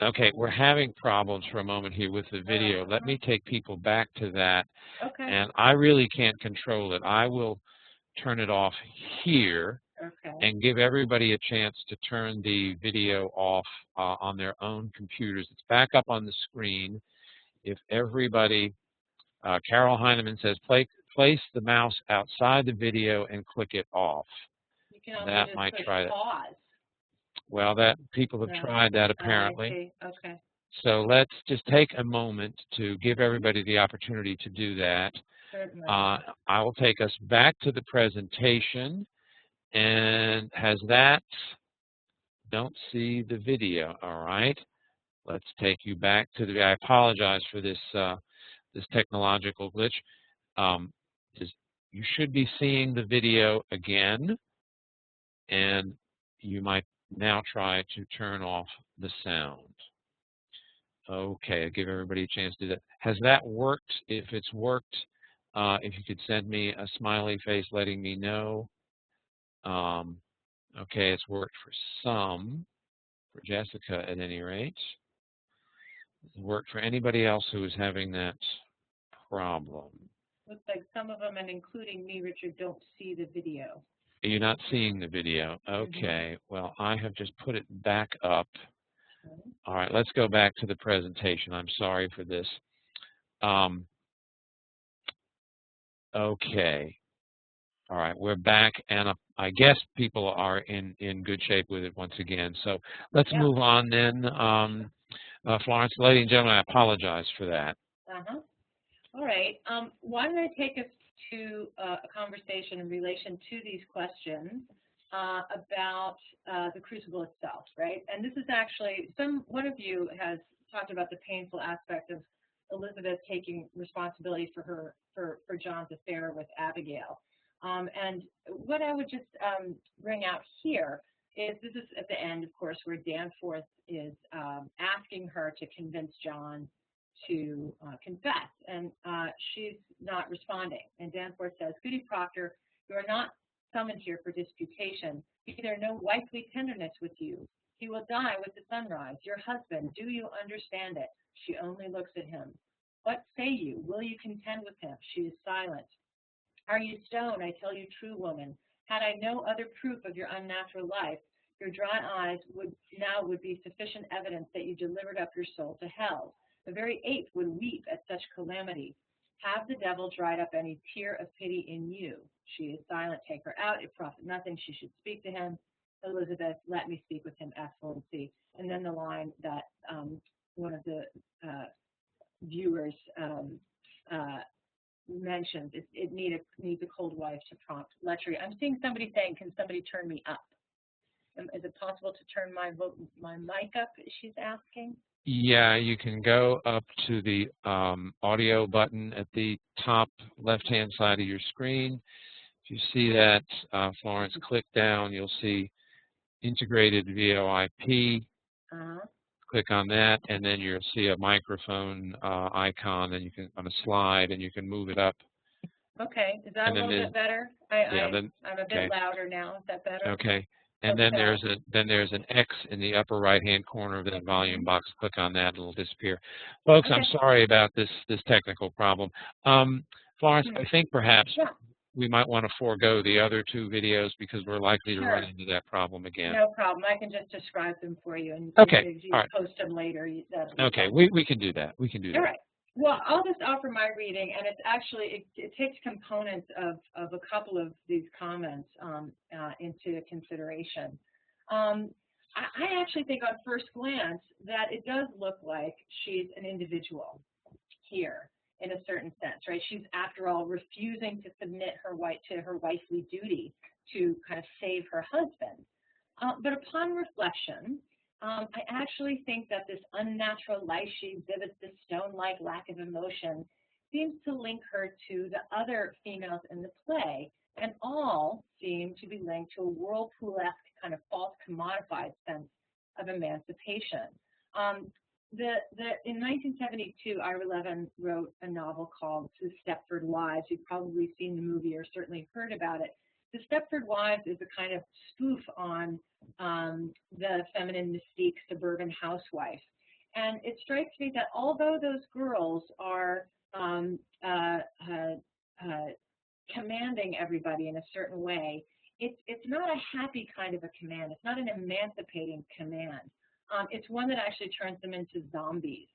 Speaker 1: Okay, we're having problems for a moment here with the video. Let me take people back to that.
Speaker 2: Okay.
Speaker 1: And I really can't control it. I will turn it off here and give everybody a chance to turn the video off on their own computers. It's back up on the screen. If everybody, Carol Heineman says, place the mouse outside the video and click it off.
Speaker 2: You can also
Speaker 1: that
Speaker 2: just
Speaker 1: might
Speaker 2: push
Speaker 1: try
Speaker 2: pause.
Speaker 1: Well, people have tried that apparently.
Speaker 2: Okay.
Speaker 1: So let's just take a moment to give everybody the opportunity to do that.
Speaker 2: Certainly.
Speaker 1: I will take us back to the presentation, and don't see the video, all right? Let's take you back to I apologize for this this technological glitch. You should be seeing the video again, and you might now try to turn off the sound. Okay, I'll give everybody a chance to do that. Has that worked? If it's worked, if you could send me a smiley face letting me know. Okay, it's worked for some, for Jessica at any rate. It worked for anybody else who is having that problem.
Speaker 2: Looks like some of them, and including me, Richard, don't see the video.
Speaker 1: You're not seeing the video. Okay, well, I have just put it back up. All right, let's go back to the presentation. I'm sorry for this. Okay. All right, we're back, and I guess people are in good shape with it once again. So let's move on then. Florence, ladies and gentlemen, I apologize for that.
Speaker 2: All right. Why don't I take us to a conversation in relation to these questions about the Crucible itself, right? And this is actually, one of you has talked about the painful aspect of Elizabeth taking responsibility for John's affair with Abigail. And what I would just bring out here is this is at the end, of course, where Danforth is asking her to convince John to confess, and she's not responding. And Danforth says, "Goody Proctor, you are not summoned here for disputation. Be there no wifely tenderness with you. He will die with the sunrise. Your husband, do you understand it?" She only looks at him. "What say you? Will you contend with him?" She is silent. "Are you stone? I tell you true, woman. Had I no other proof of your unnatural life, your dry eyes would be sufficient evidence that you delivered up your soul to hell. The very ape would weep at such calamity. Have the devil dried up any tear of pity in you?" She is silent. "Take her out. It profit nothing. She should speak to him." "Elizabeth, let me speak with him, Excellency." And then the line that one of the viewers mentioned, it needs a cold wife to prompt lechery. I'm seeing somebody saying, "Can somebody turn me up?" Is it possible to turn my mic up? She's asking.
Speaker 1: Yeah, you can go up to the audio button at the top left-hand side of your screen. If you see that, Florence, click down. You'll see integrated VoIP. Click on that, and then you'll see a microphone icon, and you can on a slide, and you can move it up.
Speaker 2: Okay, is that a little bit better? I'm a bit louder now. Is that better?
Speaker 1: Okay. And then there's an X in the upper right-hand corner of that volume box. Click on that; it'll disappear. Folks, I'm sorry about this technical problem. Florence, I think perhaps we might want to forego the other two videos because we're likely to run into that problem again.
Speaker 2: No problem. I can just describe them for you, and if you post them later.
Speaker 1: Okay, we can do that. We can do that.
Speaker 2: All right. Well, I'll just offer my reading, and it's actually, it takes components of a couple of these comments into consideration. I actually think on first glance that it does look like she's an individual here in a certain sense, right? She's, after all, refusing to submit to her wifely duty to kind of save her husband. But upon reflection, I actually think that this unnatural life she exhibits, this stone-like lack of emotion, seems to link her to the other females in the play, and all seem to be linked to a whirlpool-esque kind of false commodified sense of emancipation. In 1972, Ira Levin wrote a novel called The Stepford Wives. You've probably seen the movie or certainly heard about it. The Stepford Wives is a kind of spoof on the feminine mystique suburban housewife. And it strikes me that although those girls are commanding everybody in a certain way, it's not a happy kind of a command. It's not an emancipating command. It's one that actually turns them into zombies.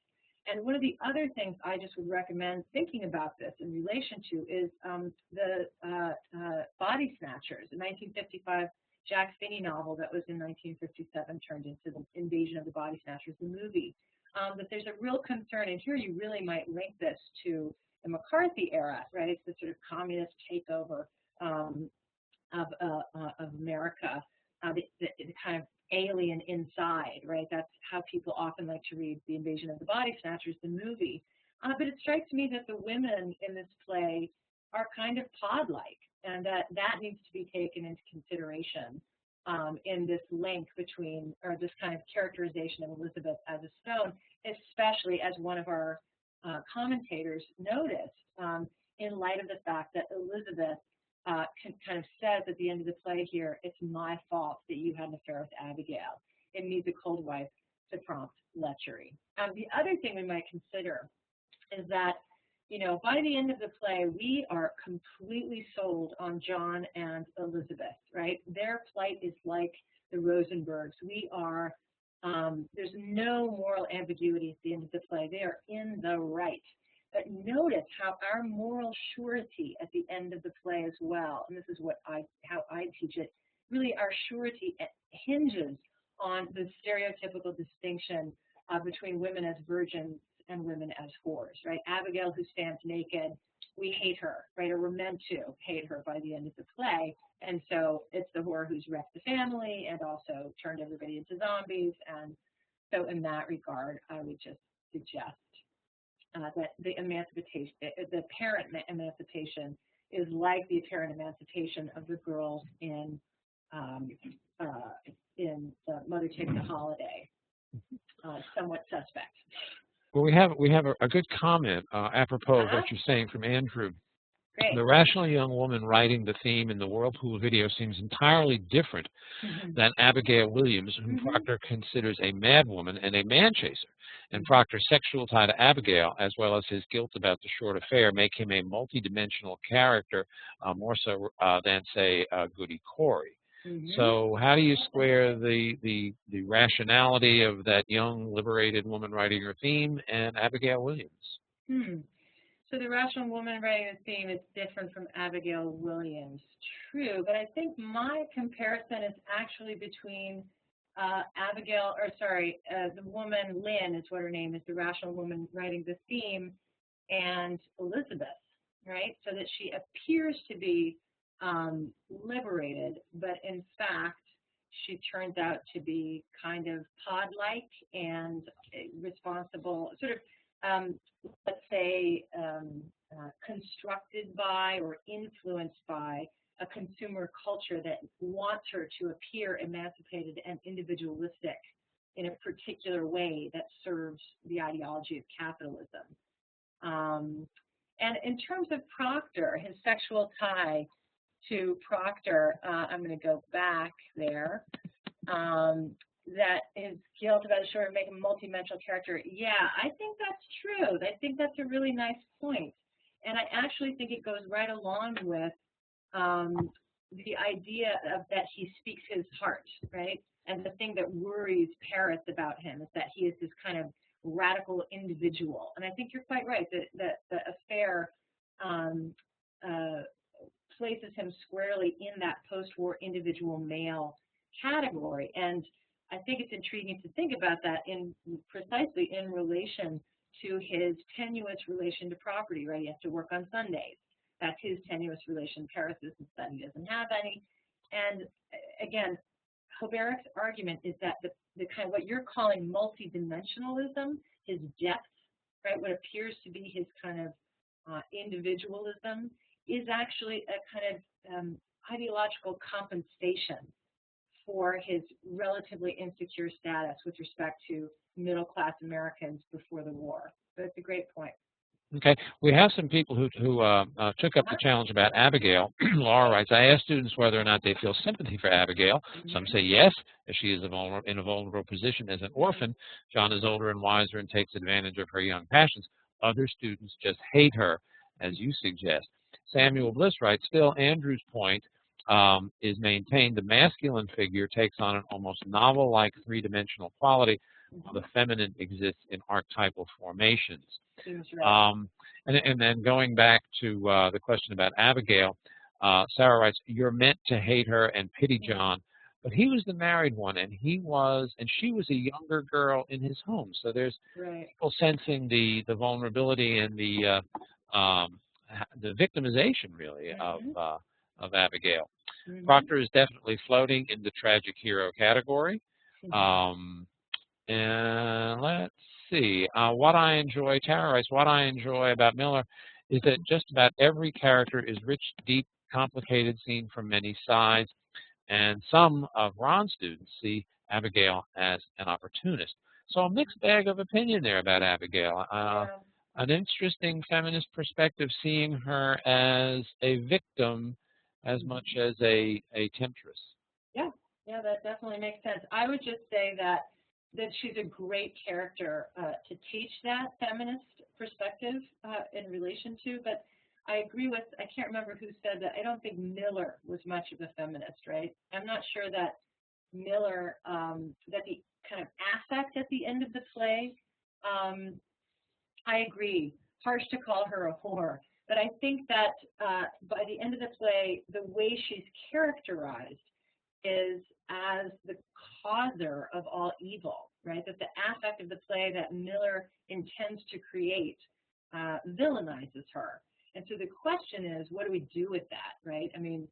Speaker 2: And one of the other things I just would recommend thinking about this in relation to is the Body Snatchers, a 1955 Jack Finney novel that was in 1957 turned into the Invasion of the Body Snatchers, the movie. That there's a real concern, and here you really might link this to the McCarthy era, right? It's the sort of communist takeover of America, the kind of alien inside, right? That's how people often like to read The Invasion of the Body Snatchers, the movie. But it strikes me that the women in this play are kind of pod-like, and that needs to be taken into consideration in this link between, or this kind of characterization of Elizabeth as a stone, especially as one of our commentators noticed, in light of the fact that Elizabeth kind of says at the end of the play here, "It's my fault that you had an affair with Abigail. It needs a cold wife to prompt lechery." The other thing we might consider is that, you know, by the end of the play, we are completely sold on John and Elizabeth, right? Their plight is like the Rosenbergs. We are, there's no moral ambiguity at the end of the play. They are in the right. But notice how our moral surety at the end of the play as well, and this is how I teach it, really our surety hinges on the stereotypical distinction between women as virgins and women as whores, right? Abigail, who stands naked, we hate her, right? Or we're meant to hate her by the end of the play. And so it's the whore who's wrecked the family and also turned everybody into zombies. And so in that regard, I would just suggest that the emancipation, the parent emancipation, is like the apparent emancipation of the girls in Mother Takes a Holiday. Somewhat suspect.
Speaker 1: Well, we have a good comment apropos of what you're saying from Andrew.
Speaker 2: Great.
Speaker 1: The rational young woman writing the theme in the Whirlpool video seems entirely different than Abigail Williams, whom Proctor considers a madwoman and a man-chaser. And Proctor's sexual tie to Abigail, as well as his guilt about the short affair, make him a multidimensional character, more so than, say, Goody Corey. So how do you square the rationality of that young, liberated woman writing her theme and Abigail Williams?
Speaker 2: So the rational woman writing the theme is different from Abigail Williams. True, but I think my comparison is actually between the woman, Lynn is what her name is, the rational woman writing the theme, and Elizabeth, right? So that she appears to be liberated, but in fact, she turns out to be kind of pod-like and responsible, sort of, let's say, constructed by or influenced by a consumer culture that wants her to appear emancipated and individualistic in a particular way that serves the ideology of capitalism. And in terms of Proctor, his sexual tie to Proctor, I'm going to go back there, that his guilt about a short and make a multidimensional character. Yeah, I think that's true. I think that's a really nice point. And I actually think it goes right along with the idea of that he speaks his heart, right? And the thing that worries parents about him is that he is this kind of radical individual. And I think you're quite right that the affair places him squarely in that post-war individual male category. And I think it's intriguing to think about that precisely in relation to his tenuous relation to property, right? He has to work on Sundays. That's his tenuous relation. Paris isn't that he doesn't have any. And again, Hoberic's argument is that the kind of what you're calling multidimensionalism, his depth, right, what appears to be his kind of individualism, is actually a kind of ideological compensation for his relatively insecure status with respect to middle-class Americans before the war. So it's a great point.
Speaker 1: Okay, we have some people who took up the challenge about Abigail. Laura writes, I asked students whether or not they feel sympathy for Abigail. Some say yes, as she is in a vulnerable position as an orphan. John is older and wiser and takes advantage of her young passions. Other students just hate her, as you suggest. Samuel Bliss writes, still, Andrew's point is maintained. The masculine figure takes on an almost novel-like three-dimensional quality, while the feminine exists in archetypal formations. And then going back to the question about Abigail, Sarah writes, you're meant to hate her and pity John, but he was the married one, and she was a younger girl in his home. So there's people sensing the vulnerability and the victimization, really, of Abigail. Proctor is definitely floating in the tragic hero category. And let's see, what I enjoy, Tara writes, what I enjoy about Miller is that just about every character is rich, deep, complicated, seen from many sides, and some of Ron's students see Abigail as an opportunist. So a mixed bag of opinion there about Abigail. An interesting feminist perspective, seeing her as a victim as much as a temptress. Yeah, that definitely makes sense. I would just say that she's a great character to teach that feminist perspective in relation to, but I agree with, I can't remember who said that, I don't think Miller was much of a feminist, right? I'm not sure that Miller, that the kind of affect at the end of the play, I agree, harsh to call her a whore, but I think that by the end of the play, the way she's characterized is as the causer of all evil, right? That the affect of the play that Miller intends to create villainizes her. And so the question is, what do we do with that, right? I mean,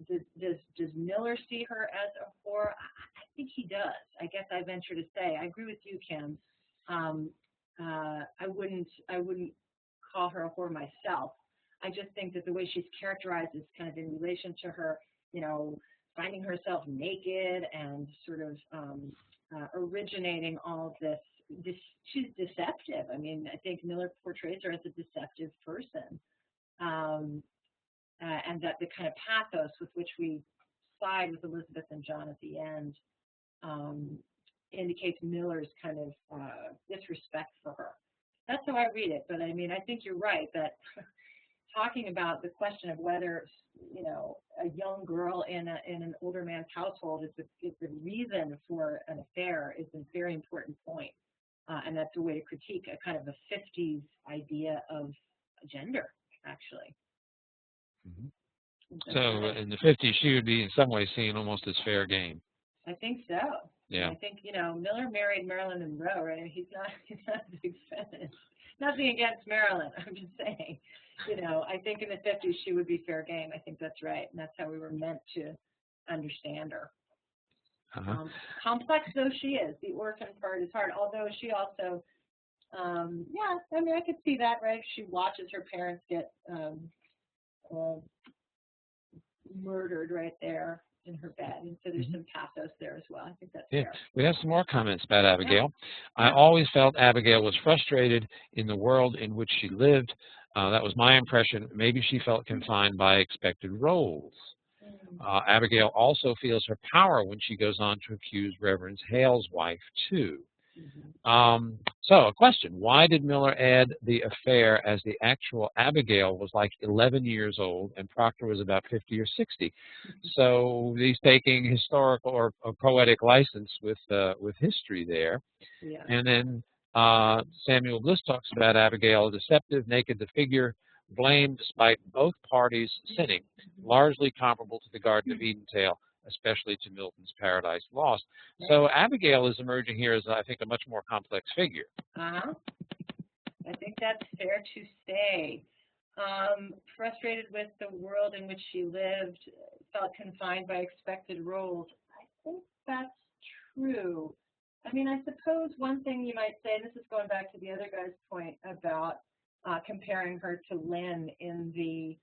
Speaker 1: does Miller see her as a whore? I think he does. I guess I venture to say, I agree with you, Kim.
Speaker 2: I wouldn't call her a whore myself. I just think that the way she's characterized is kind of in relation to her, finding herself naked and sort of originating all of this. She's deceptive. I mean, I think Miller portrays her as a deceptive person, and that the kind of pathos with which we side with Elizabeth and John at the end indicates Miller's kind of disrespect for her. That's how I read it. But I mean, I think you're right that talking about the question of whether a young girl in an older man's household is the reason for an affair is a very important point, and that's a way to critique a kind of a 50s idea of gender, actually.
Speaker 1: Mm-hmm. So in the 50s, she would be in some ways seen almost as fair game. I
Speaker 2: think so.
Speaker 1: Yeah.
Speaker 2: I think Miller married Marilyn Monroe, right? He's not a big feminist. Nothing against Marilyn. I'm just saying. I think in the 50s she would be fair game. I think that's right, and that's how we were meant to understand her. Complex though she is, the orphan part is hard. Although she also, I mean, I could see that, right? She watches her parents get murdered right there in her bed, and so there's some pathos there as well. I think that's fair.
Speaker 1: We have some more comments about Abigail. I always felt Abigail was frustrated in the world in which she lived. That was my impression. Maybe she felt confined by expected roles. Abigail also feels her power when she goes on to accuse Reverend Hale's wife, too. So a question, why did Miller add the affair as the actual Abigail was like 11 years old and Proctor was about 50 or 60? So he's taking historical or poetic license with history there. And then Samuel Bliss talks about Abigail, a deceptive, naked figure, blamed despite both parties sinning, largely comparable to the Garden of Eden tale, especially to Milton's Paradise Lost. So Abigail is emerging here as, I think, a much more complex figure.
Speaker 2: I think that's fair to say. Frustrated with the world in which she lived, felt confined by expected roles. I think that's true. I mean, I suppose one thing you might say, and this is going back to the other guy's point about comparing her to Lynn in the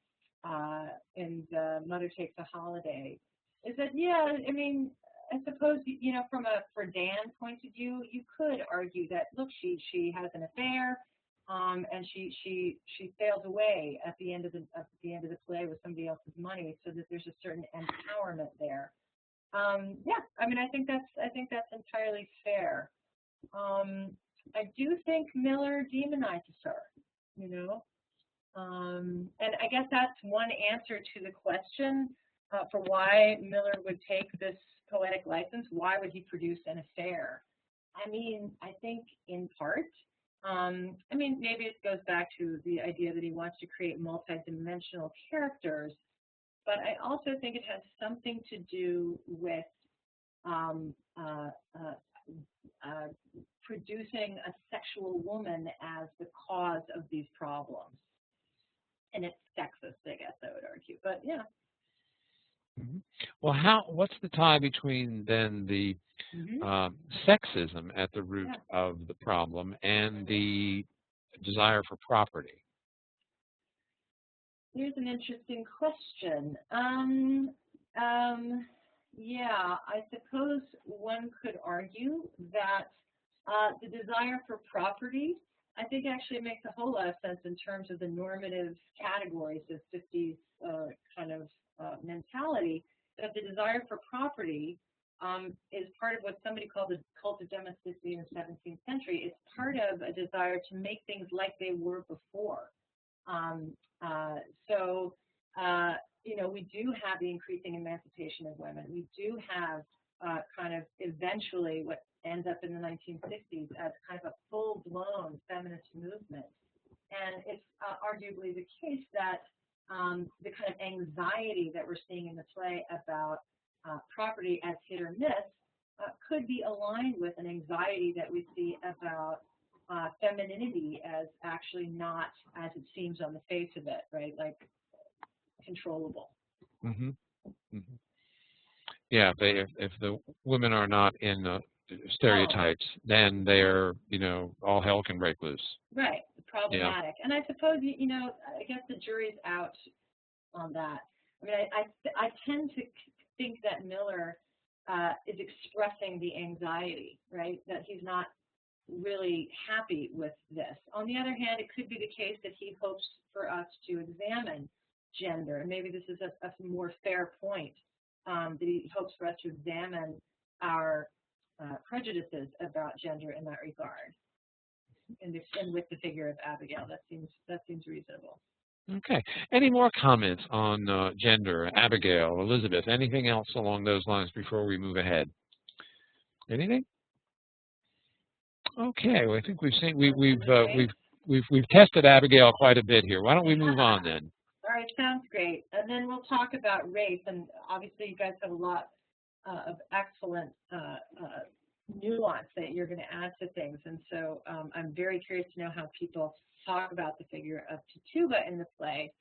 Speaker 2: Mother Takes a Holiday, is that, I mean, I suppose, for Dan's point of view, you could argue that, look, she has an affair, and she sails away at the end of the play with somebody else's money, so that there's a certain empowerment there. I mean, I think that's entirely fair. I do think Miller demonizes her, and I guess that's one answer to the question for why Miller would take this poetic license. Why would he produce an affair? I mean, I think in part, maybe it goes back to the idea that he wants to create multidimensional characters, but I also think it has something to do with producing a sexual woman as the cause of these problems. And it's sexist, I guess I would argue, but yeah.
Speaker 1: Well, what's the tie between then the sexism at the root of the problem and the desire for property?
Speaker 2: Here's an interesting question. I suppose one could argue that the desire for property, I think, actually makes a whole lot of sense in terms of the normative categories of 50s kind of mentality, that the desire for property is part of what somebody called the cult of domesticity in the 17th century. It's part of a desire to make things like they were before. We do have the increasing emancipation of women. We do have kind of eventually what ends up in the 1960s as kind of a full-blown feminist movement. And it's arguably the case that the kind of anxiety that we're seeing in the play about property as hit or miss could be aligned with an anxiety that we see about femininity as actually not as it seems on the face of it, right? Like controllable.
Speaker 1: Yeah, if the women are not in stereotypes, then they're, all hell can break loose.
Speaker 2: Right, problematic. Yeah. And I suppose, I guess the jury's out on that. I mean, I tend to think that Miller is expressing the anxiety, right, that he's not really happy with this. On the other hand, it could be the case that he hopes for us to examine gender, and maybe this is a more fair point, that he hopes for us to examine our prejudices about gender in that regard, and with the figure of Abigail. That seems reasonable.
Speaker 1: Okay. Any more comments on gender, Abigail, Elizabeth? Anything else along those lines before we move ahead? Anything? Okay. Well, I think we've tested Abigail quite a bit here. Why don't we move on then?
Speaker 2: All right. Sounds great. And then we'll talk about race. And obviously, you guys have a lot of excellent nuance that you're going to add to things. And so I'm very curious to know how people talk about the figure of Tituba in the play.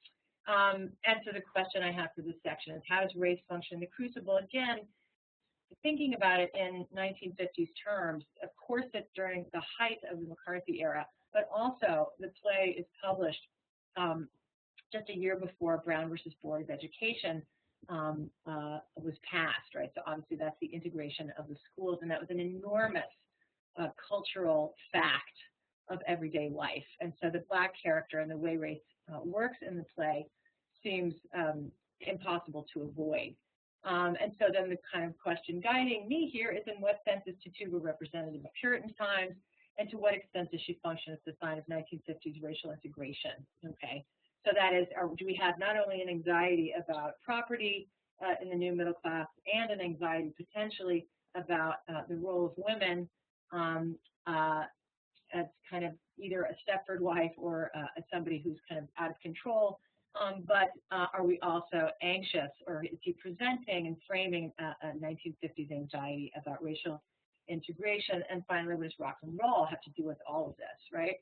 Speaker 2: And so the question I have for this section is, how does race function in the Crucible? Again, thinking about it in 1950s terms, of course it's during the height of the McCarthy era, but also the play is published just a year before Brown versus Board of Education was passed, right? So obviously that's the integration of the schools, and that was an enormous cultural fact of everyday life. And so the Black character and the way race works in the play seems impossible to avoid. And so then the kind of question guiding me here is, in what sense is Tituba representative of Puritan times, and to what extent does she function as the sign of 1950s racial integration? Okay, so that is, do we have not only an anxiety about property in the new middle class, and an anxiety potentially about the role of women as kind of either a Stepford wife or as somebody who's kind of out of control? But are we also anxious, or is he presenting and framing a 1950s anxiety about racial integration? And finally, what does rock and roll have to do with all of this, right?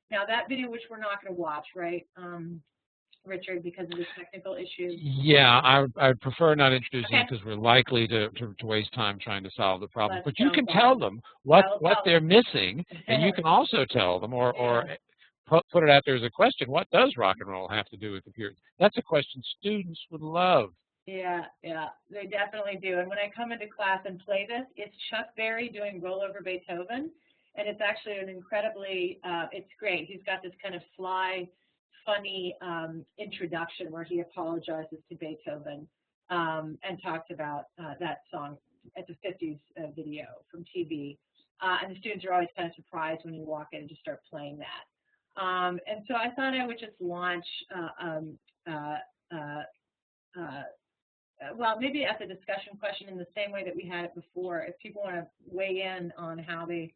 Speaker 2: Now, that video, which we're not going to watch, right, Richard, because of the technical issues?
Speaker 1: Yeah, I'd prefer not introducing it, because we're likely to waste time trying to solve the problem. But you can tell them what they're missing, and you can also tell them, or put it out there as a question: what does rock and roll have to do with the Puritans? That's a question students would love.
Speaker 2: Yeah, they definitely do. And when I come into class and play this, it's Chuck Berry doing Roll Over Beethoven, and it's actually an incredibly, it's great. He's got this kind of sly, funny introduction where he apologizes to Beethoven and talks about that song at the 50s video from TV. And the students are always kind of surprised when you walk in and just start playing that. And so I thought I would just launch, well, maybe as a discussion question in the same way that we had it before. If people want to weigh in on how they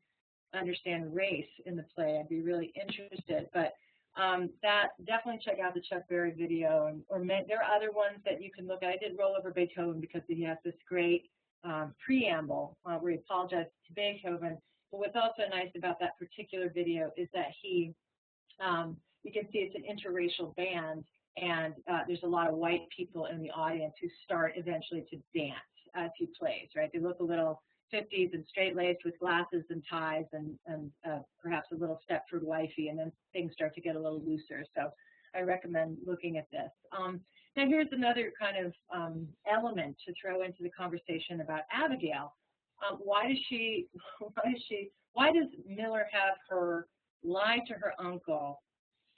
Speaker 2: understand race in the play, I'd be really interested. But that, definitely check out the Chuck Berry video, or there are other ones that you can look at. I did Roll Over Beethoven because he has this great preamble where he apologizes to Beethoven. But what's also nice about that particular video is that he, you can see it's an interracial band, and there's a lot of white people in the audience who start eventually to dance as he plays, right? They look a little 50s and straight-laced with glasses and ties and perhaps a little Stepford wifey, and then things start to get a little looser. So I recommend looking at this. Now here's another kind of element to throw into the conversation about Abigail. Why does Miller have her lie to her uncle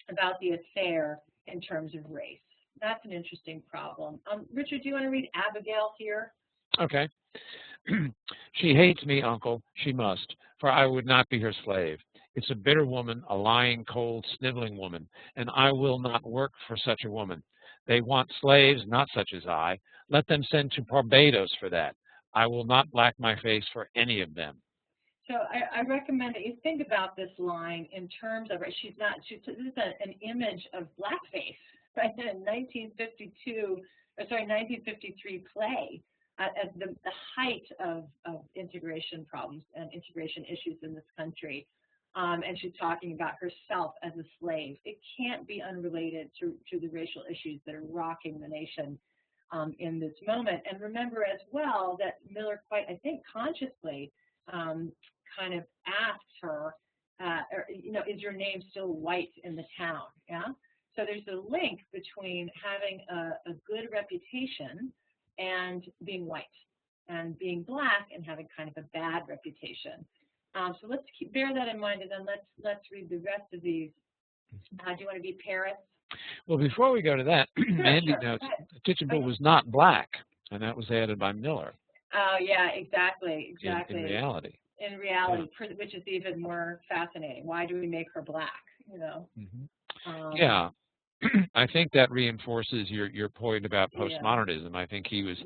Speaker 2: about the affair in terms of race? That's an interesting problem. Richard, do you want to read Abigail here?
Speaker 1: Okay. She hates me, uncle. She must, for I would not be her slave. It's a bitter woman, a lying, cold, sniveling woman, and I will not work for such a woman. They want slaves, not such as I. Let them send to Barbados for that. I will not black my face for any of them.
Speaker 2: So I recommend that you think about this line in terms of, this is an image of blackface, right, in a 1953 play at the height of integration problems and integration issues in this country. And she's talking about herself as a slave. It can't be unrelated to the racial issues that are rocking the nation in this moment. And remember as well that Miller, quite, I think, consciously kind of asks her, or, is your name still White in the town? Yeah. So there's a link between having a good reputation and being white, and being Black and having kind of a bad reputation. So let's bear that in mind, and then let's read the rest of these. Do you want to be Paris?
Speaker 1: Well, before we go to that, Mandy notes Crucible was not Black, and that was added by Miller.
Speaker 2: Oh, yeah, exactly.
Speaker 1: In reality.
Speaker 2: In reality, yeah. Which is even more fascinating. Why do we make her Black?
Speaker 1: Yeah. I think that reinforces your point about postmodernism. Yeah. I think he was,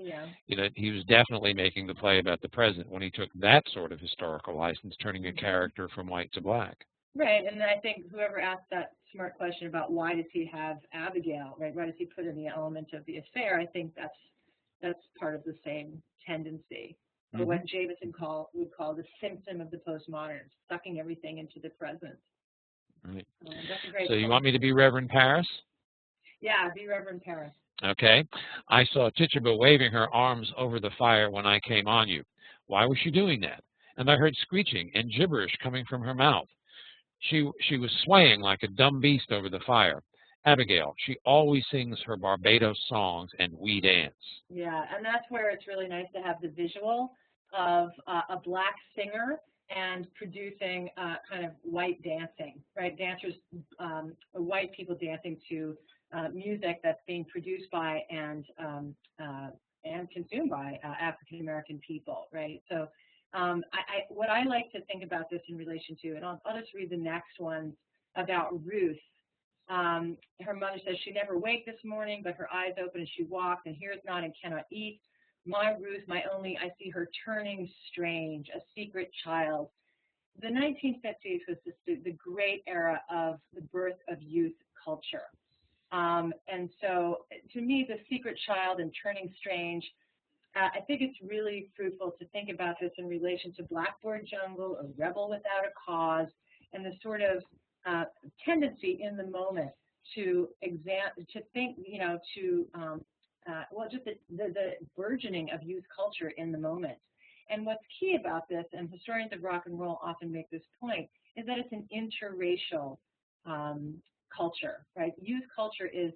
Speaker 1: he was definitely making the play about the present when he took that sort of historical license, turning a character from white to Black.
Speaker 2: Right, and I think whoever asked that smart question about why does he have Abigail, right? Why does he put in the element of the affair? I think that's part of the same tendency, or what Jameson would call the symptom of the postmoderns, sucking everything into the present.
Speaker 1: Right.
Speaker 2: That's a great
Speaker 1: so
Speaker 2: point.
Speaker 1: You want me to be Reverend Paris?
Speaker 2: Yeah, be Reverend Paris.
Speaker 1: Okay. I saw Tituba waving her arms over the fire when I came on you. Why was she doing that? And I heard screeching and gibberish coming from her mouth. She was swaying like a dumb beast over the fire. Abigail, she always sings her Barbados songs, and we dance.
Speaker 2: Yeah, and that's where it's really nice to have the visual of a Black singer and producing kind of white dancing, right? Dancers, white people dancing to music that's being produced by and consumed by African American people, right? So what I like to think about this in relation to, and I'll just read the next one about Ruth. Her mother says, she never waked this morning, but her eyes open as she walked, and hears not and cannot eat. My Ruth, my only, I see her turning strange, a secret child. The 1950s was the great era of the birth of youth culture. And so, to me, the secret child and turning strange, I think it's really fruitful to think about this in relation to Blackboard Jungle or Rebel Without a Cause, and the sort of tendency in the moment to think, just the burgeoning of youth culture in the moment. And what's key about this, and historians of rock and roll often make this point, is that it's an interracial culture, right? Youth culture is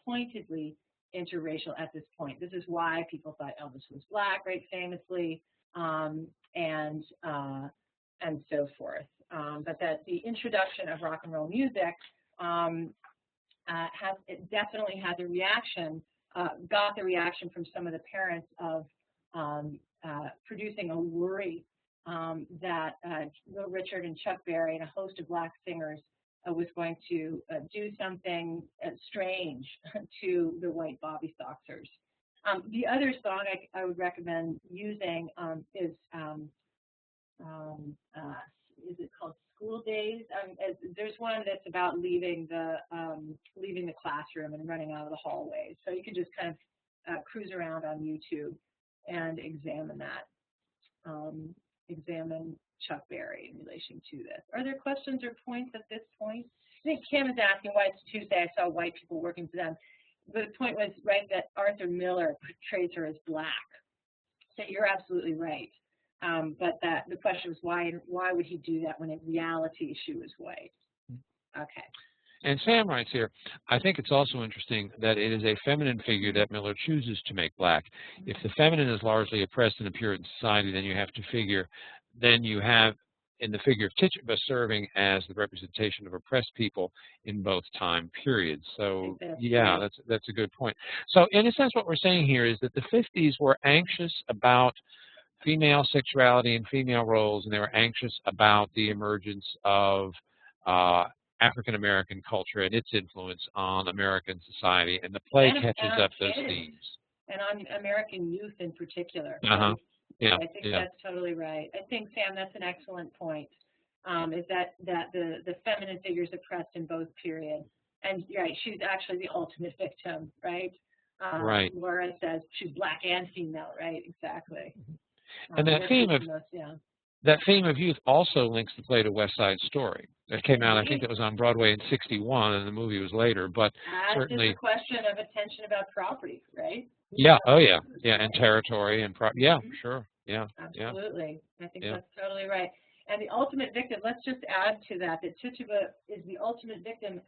Speaker 2: pointedly interracial at this point. This is why people thought Elvis was Black, right, famously, and so forth. But that the introduction of rock and roll music definitely had the reaction, got the reaction from some of the parents of producing a worry that Little Richard and Chuck Berry and a host of Black singers was going to do something strange to the white Bobby Soxers. The other song I would recommend using is it called School Days? There's one that's about leaving the classroom and running out of the hallways. So you can just kind of cruise around on YouTube and examine that. Examine Chuck Berry in relation to this. Are there questions or points at this point? I think Kim is asking why it's Tuesday. I saw white people working for them. But the point was, right, that Arthur Miller portrays her as Black. So you're absolutely right. But the question was why would he do that when in reality she was white? Okay.
Speaker 1: And Sam writes here, I think it's also interesting that it is a feminine figure that Miller chooses to make Black. If the feminine is largely oppressed in a Puritan society, then you have in the figure of Tituba serving as the representation of oppressed people in both time periods. So yeah, that's a good point. So in a sense, what we're saying here is that the 50s were anxious about female sexuality and female roles, and they were anxious about the emergence of African American culture and its influence on American society, and the play catches up those themes.
Speaker 2: And on American youth in particular.
Speaker 1: Uh-huh. Yeah,
Speaker 2: I think that's totally right. I think, Sam, that's an excellent point, is that the feminine figure is oppressed in both periods. And right, she's actually the ultimate victim, right?
Speaker 1: Right.
Speaker 2: Laura says she's Black and female, right? Exactly.
Speaker 1: And that theme of youth also links the play to West Side Story. That came out, I think it was on Broadway in '61, and the movie was later. But certainly,
Speaker 2: it's a question of attention about property, right?
Speaker 1: Yeah. Oh, yeah. Yeah, and territory and sure. Yeah.
Speaker 2: Absolutely.
Speaker 1: Yeah.
Speaker 2: I think that's totally right. And the ultimate victim, let's just add to that Tituba is the ultimate victim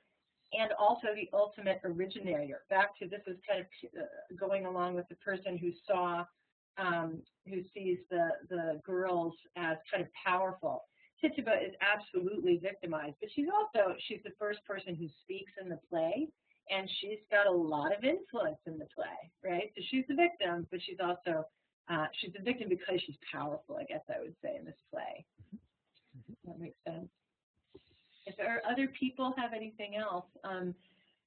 Speaker 2: and also the ultimate originator. Back to this is kind of going along with the person who saw, who sees the girls as kind of powerful. Tituba is absolutely victimized, but she's the first person who speaks in the play, and she's got a lot of influence in the play, right? So she's the victim, but she's also, she's the victim because she's powerful, I guess I would say, in this play. That makes sense. If there are other people have anything else,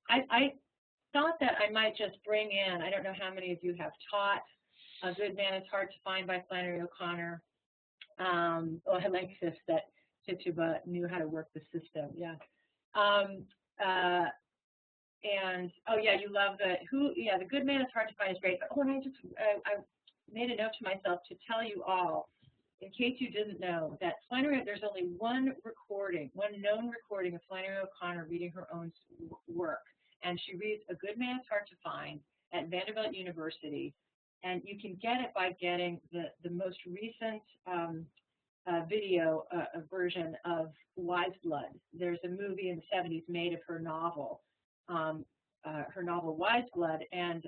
Speaker 2: I thought that I might just bring in, I don't know how many of you have taught A Good Man is Hard to Find by Flannery O'Connor. Oh, I like this, that Tituba knew how to work the system, yeah. And, oh yeah, you love The Good Man is Hard to Find is great. Oh, and I made a note to myself to tell you all, in case you didn't know, that there's only one known recording of Flannery O'Connor reading her own work. And she reads A Good Man is Hard to Find at Vanderbilt University. And you can get it by getting the most recent video version of Wise Blood. There's a movie in the 70s made of her novel Wise Blood, and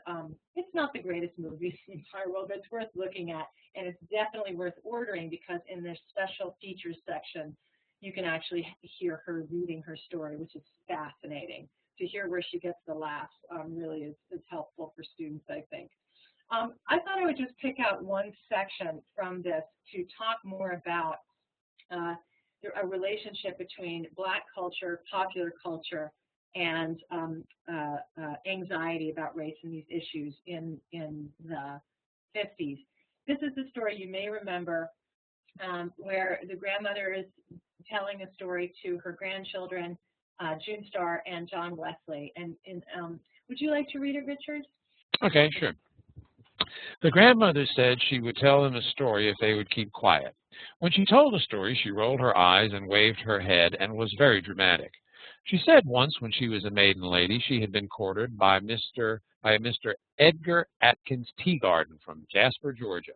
Speaker 2: it's not the greatest movie in the entire world, but it's worth looking at, and it's definitely worth ordering because in their special features section, you can actually hear her reading her story, which is fascinating. To hear where she gets the laughs really is helpful for students, I think. I thought I would just pick out one section from this to talk more about a relationship between Black culture, popular culture, and anxiety about race and these issues in the 50s. This is the story you may remember where the grandmother is telling a story to her grandchildren, June Starr and John Wesley. And would you like to read it, Richard?
Speaker 1: Okay, sure. The grandmother said she would tell them a story if they would keep quiet. When she told the story, she rolled her eyes and waved her head and was very dramatic. She said once when she was a maiden lady, she had been courted by Mr. Edgar Atkins Teagarden from Jasper, Georgia.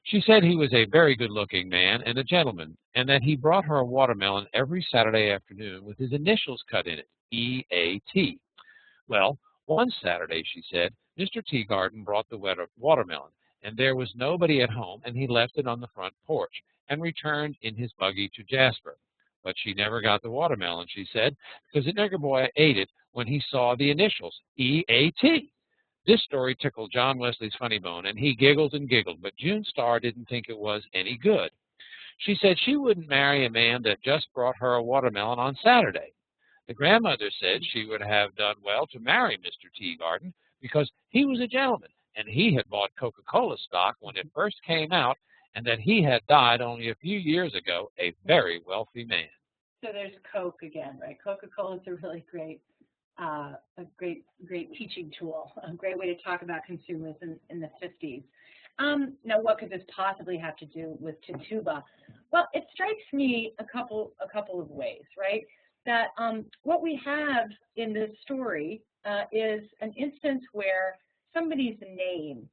Speaker 1: She said he was a very good-looking man and a gentleman, and that he brought her a watermelon every Saturday afternoon with his initials cut in it, E-A-T. Well, one Saturday, she said, Mr. Teagarden brought the watermelon, and there was nobody at home, and he left it on the front porch and returned in his buggy to Jasper. But she never got the watermelon, she said, because the nigger boy ate it when he saw the initials, E-A-T. This story tickled John Wesley's funny bone, and he giggled and giggled, but June Starr didn't think it was any good. She said she wouldn't marry a man that just brought her a watermelon on Saturday. The grandmother said she would have done well to marry Mr. Teagarden because he was a gentleman, and he had bought Coca-Cola stock when it first came out, and that he had died only a few years ago, a very wealthy man.
Speaker 2: So there's Coke again, right? Coca-Cola is a really great teaching tool, a great way to talk about consumerism in the 50s. Now, what could this possibly have to do with Tituba? Well, it strikes me a couple of ways, right? That what we have in this story is an instance where somebody's name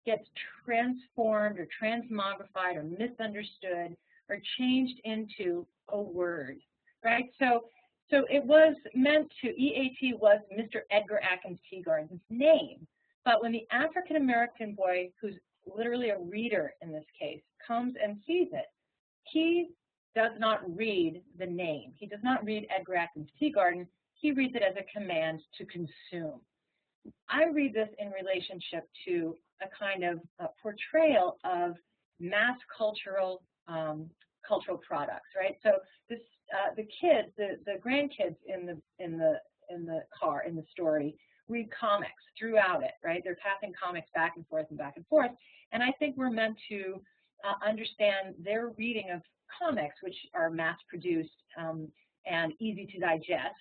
Speaker 2: gets transformed or transmogrified or misunderstood or changed into a word, right? So it was meant to, EAT was Mr. Edgar Atkins Teagarden's name, but when the African-American boy, who's literally a reader in this case, comes and sees it, he does not read the name. He does not read Edgar Atkins Teagarden. He reads it as a command to consume. I read this in relationship to a kind of portrayal of mass cultural products, right? So this, the kids, the grandkids in the car in the story read comics throughout it, right? They're passing comics back and forth and back and forth, and I think we're meant to understand their reading of comics, which are mass-produced and easy to digest,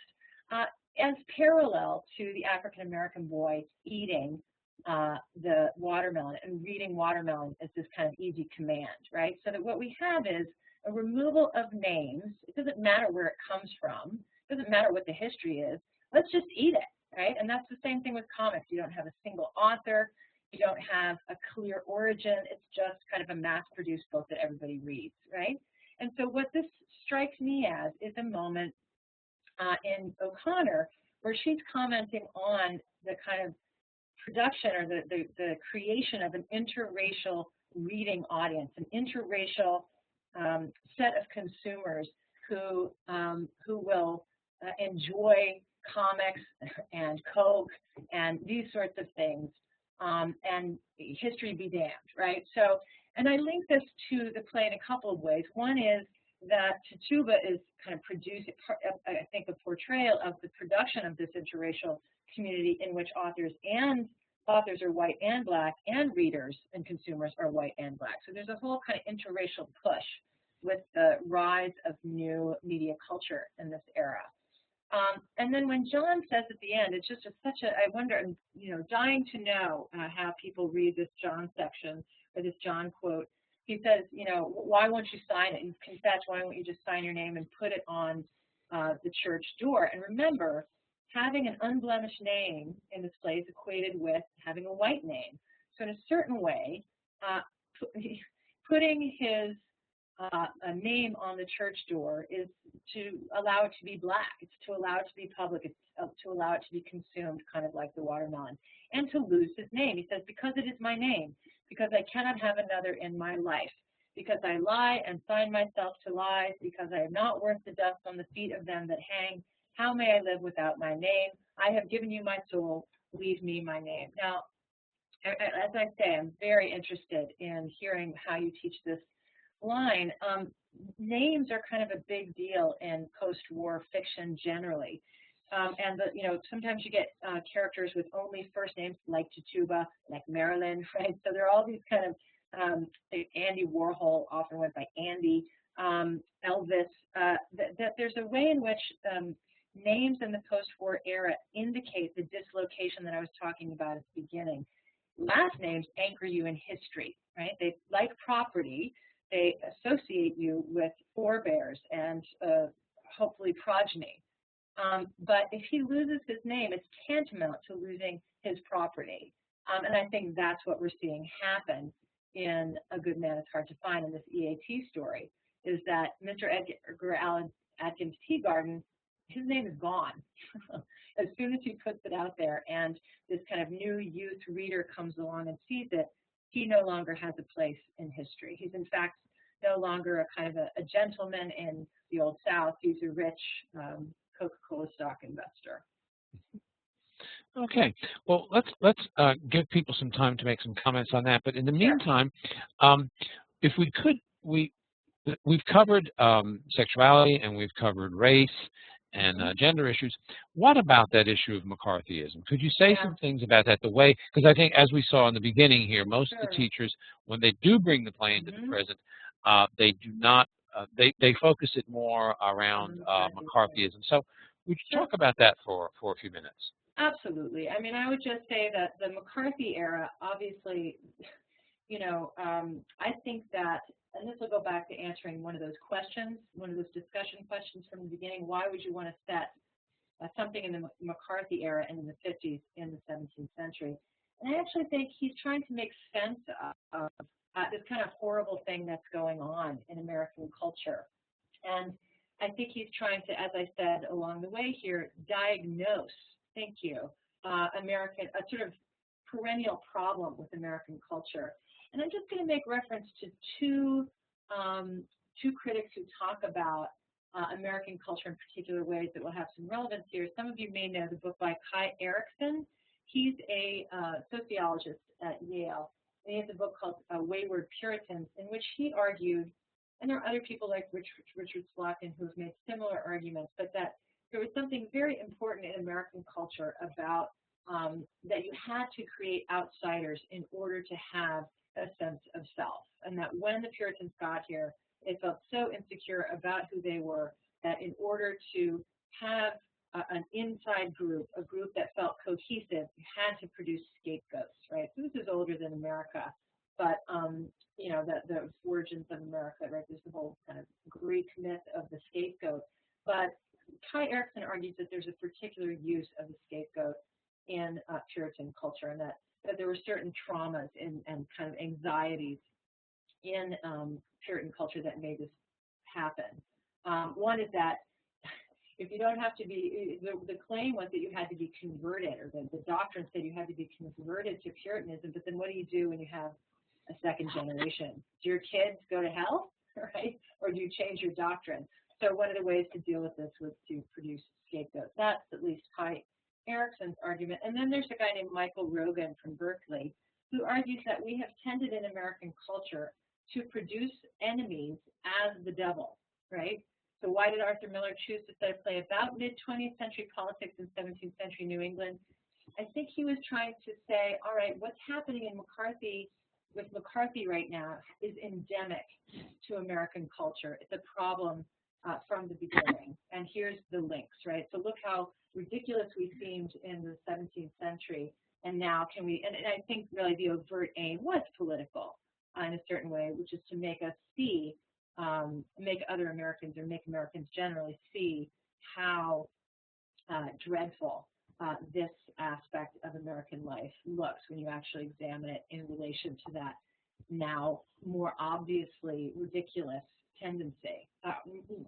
Speaker 2: as parallel to the African-American boy eating the watermelon and reading watermelon as this kind of easy command, right? So that what we have is a removal of names. It doesn't matter where it comes from. It doesn't matter what the history is. Let's just eat it, right? And that's the same thing with comics. You don't have a single author. You don't have a clear origin. It's just kind of a mass-produced book that everybody reads, right? And so what this strikes me as is a moment in O'Connor where she's commenting on the kind of production or the creation of an interracial reading audience, an interracial set of consumers who will enjoy comics and Coke and these sorts of things, and history be damned, right? So, and I link this to the play in a couple of ways. One is that Tituba is kind of producing, I think, a portrayal of the production of this interracial community in which authors are white and black, and readers and consumers are white and black. So there's a whole kind of interracial push with the rise of new media culture in this era. And then when John says at the end, it's just I wonder, I'm dying to know how people read this John section or this John quote. He says, why won't you sign it? And confess, why won't you just sign your name and put it on the church door? And remember, having an unblemished name in this place equated with having a white name. So in a certain way, putting his a name on the church door is to allow it to be black. It's to allow it to be public. It's to allow it to be consumed, kind of like the watermelon, and to lose his name. He says, because it is my name, because I cannot have another in my life, because I lie and sign myself to lies, because I am not worth the dust on the feet of them that hang. How may I live without my name? I have given you my soul. Leave me my name. Now, as I say, I'm very interested in hearing how you teach this line. Names are kind of a big deal in post-war fiction generally. And sometimes you get characters with only first names like Tituba, like Marilyn, right? So there are all these kind of, Andy Warhol often went by Andy, Elvis, that there's a way in which names in the post-war era indicate the dislocation that I was talking about at the beginning. Last names anchor you in history, right? They, like property, they associate you with forebears and hopefully progeny. But if he loses his name, it's tantamount to losing his property. And I think that's what we're seeing happen in A Good Man is Hard to Find in this EAT story, is that Mr. Edgar Allan Atkins Teagarden, his name is gone as soon as he puts it out there, and this kind of new youth reader comes along and sees it. He no longer has a place in history. He's in fact no longer a kind of a gentleman in the Old South. He's a rich Coca-Cola stock investor.
Speaker 1: Okay, well, let's give people some time to make some comments on that. But in the meantime, if we could, we've covered sexuality and we've covered race and gender issues. What about that issue of McCarthyism? Could you say some things about that? The way, because I think, as we saw in the beginning here, most of the teachers, when they do bring the play into the present, they do not. They focus it more around McCarthyism. So, would you talk about that for a few minutes?
Speaker 2: Absolutely. I mean, I would just say that the McCarthy era, obviously, I think that, and this will go back to answering one of those questions, one of those discussion questions from the beginning. Why would you want to set something in the McCarthy era and in the 50s in the 17th century? And I actually think he's trying to make sense of this kind of horrible thing that's going on in American culture. And I think he's trying to, as I said along the way here, diagnose, a sort of perennial problem with American culture. And I'm just going to make reference to two critics who talk about American culture in particular ways that will have some relevance here. Some of you may know the book by Kai Erikson. He's a sociologist at Yale, and he has a book called Wayward Puritans, in which he argued, and there are other people like Richard Slotkin who have made similar arguments, but that there was something very important in American culture about that you had to create outsiders in order to have a sense of self, and that when the Puritans got here, they felt so insecure about who they were that in order to have an inside group, a group that felt cohesive, you had to produce scapegoats, right? So this is older than America, but the origins of America, right? There's the whole kind of Greek myth of the scapegoat. But Kai Erikson argues that there's a particular use of the scapegoat in Puritan culture, and that that there were certain traumas and kind of anxieties in Puritan culture that made this happen. One is that if you don't have to be, the claim was that you had to be converted, or the doctrine said you had to be converted to Puritanism, but then what do you do when you have a second generation? Do your kids go to hell, right? Or do you change your doctrine? So one of the ways to deal with this was to produce scapegoats. That's at least Kai Erickson's argument. And then there's a guy named Michael Rogan from Berkeley who argues that we have tended in American culture to produce enemies as the devil, right? So why did Arthur Miller choose to set a play about mid-20th century politics in 17th century New England? I think he was trying to say, all right, what's happening in McCarthy right now is endemic to American culture. It's a problem from the beginning. And here's the links, right? So look how ridiculous we seemed in the 17th century. And now can we, and I think really the overt aim was political in a certain way, which is to make us see, make other Americans, or make Americans generally see how dreadful this aspect of American life looks when you actually examine it in relation to that now more obviously ridiculous tendency,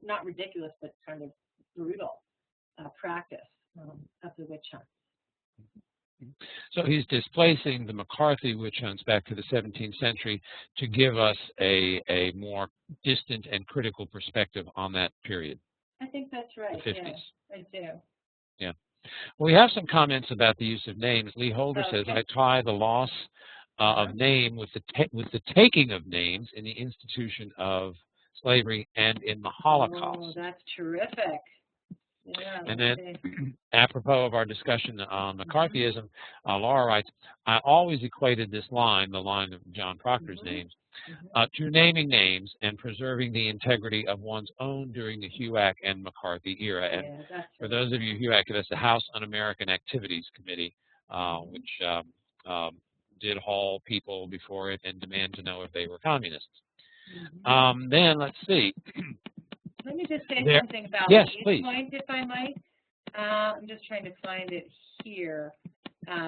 Speaker 2: not ridiculous, but kind of brutal practice of the witch hunt.
Speaker 1: So he's displacing the McCarthy witch hunts back to the 17th century to give us a more distant and critical perspective on that period.
Speaker 2: I think that's right.
Speaker 1: The 50s.
Speaker 2: Yeah, I do.
Speaker 1: Yeah. Well, we have some comments about the use of names. Lee Holder says, I tie the loss of name with the taking of names in the institution of slavery and in the Holocaust.
Speaker 2: Oh, that's terrific. Yeah,
Speaker 1: and then, apropos of our discussion on McCarthyism, Laura writes, I always equated this line, the line of John Proctor's names, to naming names and preserving the integrity of one's own during the HUAC and McCarthy era. And for those of you HUAC, that's the House Un-American Activities Committee, which did haul people before it and demand to know if they were communists. Then let's see.
Speaker 2: Let me just say something about
Speaker 1: please.
Speaker 2: Point, if I might. I'm just trying to find it here,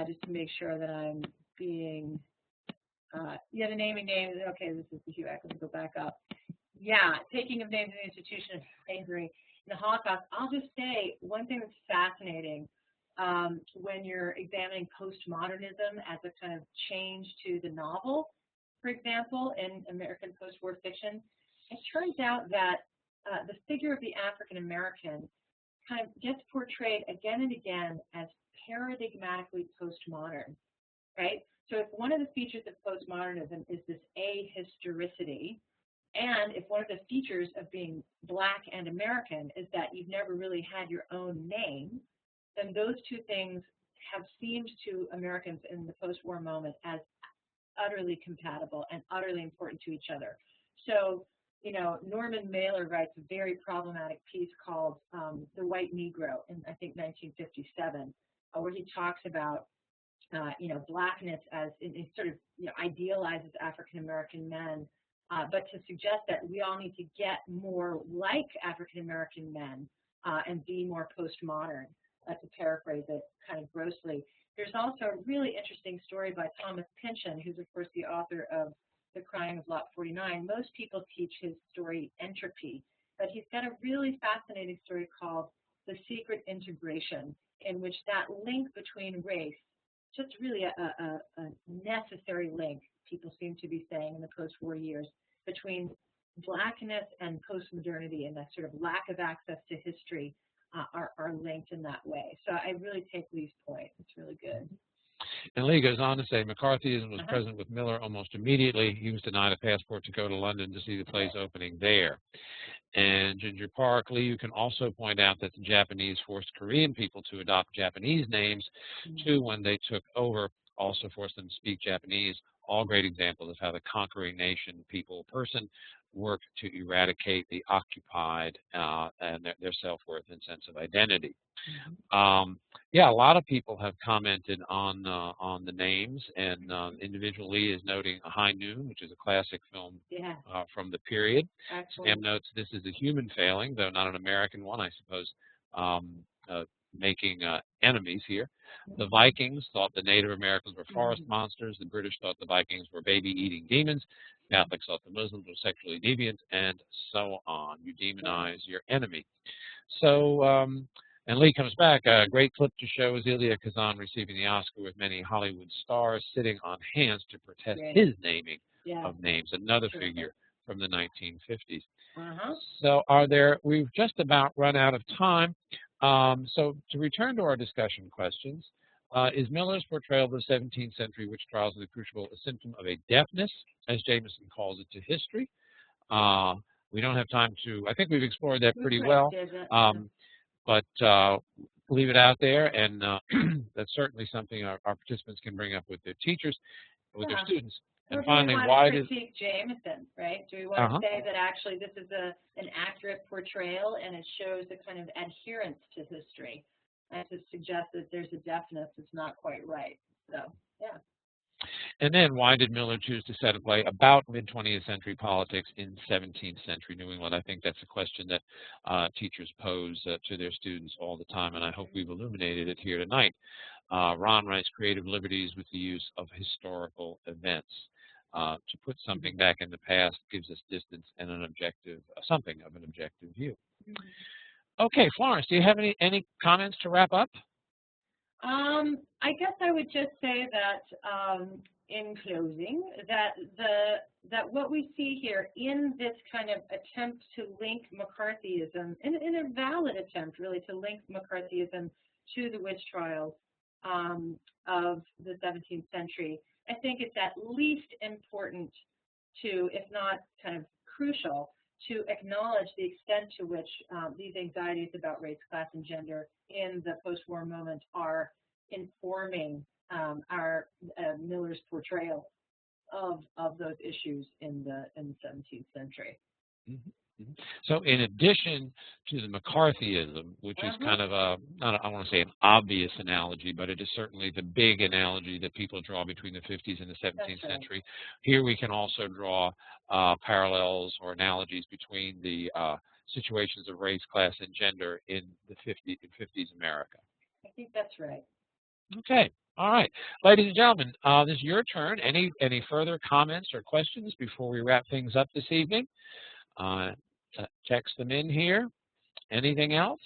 Speaker 2: just to make sure that I'm being, the naming names. Okay, this is the HUAC. Let me go back up. Yeah, taking of names in the institution of slavery in the Holocaust. I'll just say one thing that's fascinating when you're examining postmodernism as a kind of change to the novel, for example, in American post-war fiction. It turns out that the figure of the African American kind of gets portrayed again and again as paradigmatically postmodern, right? So if one of the features of postmodernism is this ahistoricity, and if one of the features of being Black and American is that you've never really had your own name, then those two things have seemed to Americans in the post-war moment as utterly compatible and utterly important to each other. So, Norman Mailer writes a very problematic piece called The White Negro in, I think, 1957, where he talks about, Blackness as it sort of, idealizes African-American men, but to suggest that we all need to get more like African-American men and be more postmodern, to paraphrase it kind of grossly. There's also a really interesting story by Thomas Pynchon, who's, of course, the author of The Crying of Lot 49. Most people teach his story Entropy, but he's got a really fascinating story called The Secret Integration, in which that link between race, just really a necessary link, people seem to be saying in the post-war years, between Blackness and postmodernity and that sort of lack of access to history are linked in that way. So I really take Lee's point. It's really good.
Speaker 1: And Lee goes on to say, McCarthyism was present with Miller almost immediately. He was denied a passport to go to London to see the plays opening there. And Ginger Park, Lee, you can also point out that the Japanese forced Korean people to adopt Japanese names, too, when they took over, also forced them to speak Japanese. All great examples of how the conquering nation, people, person worked to eradicate the occupied and their self-worth and sense of identity. Yeah, a lot of people have commented on the names, and Individual Lee is noting High Noon, which is a classic film from the period. Sam notes this is a human failing, though not an American one, I suppose. making enemies here. The Vikings thought the Native Americans were forest monsters. The British thought the Vikings were baby-eating demons. Catholics thought the Muslims were sexually deviant, and so on. You demonize your enemy. So, and Lee comes back, a great clip to show is Elia Kazan receiving the Oscar with many Hollywood stars sitting on hands to protest his naming of names, another figure from the 1950s. So we've just about run out of time. So to return to our discussion questions, is Miller's portrayal of the 17th century witch trials of the Crucible a symptom of a deafness, as Jameson calls it, to history? We don't have time to, I think we've explored that pretty well, but leave it out there, and that's certainly something our participants can bring up with their teachers, with their students. And finally, why
Speaker 2: do we want to critique Jameson, right? Do we want to say that actually this is an accurate portrayal and it shows a kind of adherence to history, and to suggest that there's a deafness is not quite right? So, yeah.
Speaker 1: And then why did Miller choose to set a play about mid-20th century politics in 17th century New England? I think that's a question that teachers pose to their students all the time, and I hope we've illuminated it here tonight. Ron writes, creative liberties with the use of historical events. To put something back in the past gives us distance and an objective, something of an objective view. Okay, Florence, do you have any comments to wrap up?
Speaker 2: I guess I would just say that in closing, that what we see here in this kind of attempt to link McCarthyism, in a valid attempt really to link McCarthyism to the witch trials of the 17th century, I think it's at least important to, if not kind of crucial, to acknowledge the extent to which these anxieties about race, class, and gender in the post-war moment are informing our Miller's portrayal of those issues in the 17th century.
Speaker 1: So in addition to the McCarthyism, which is kind of I don't want to say an obvious analogy, but it is certainly the big analogy that people draw between the 50s and the 17th century, here we can also draw parallels or analogies between the situations of race, class, and gender in the 50s America.
Speaker 2: I think that's right.
Speaker 1: Okay. All right. Ladies and gentlemen, this is your turn. Any further comments or questions before we wrap things up this evening? Text them in here. Anything else?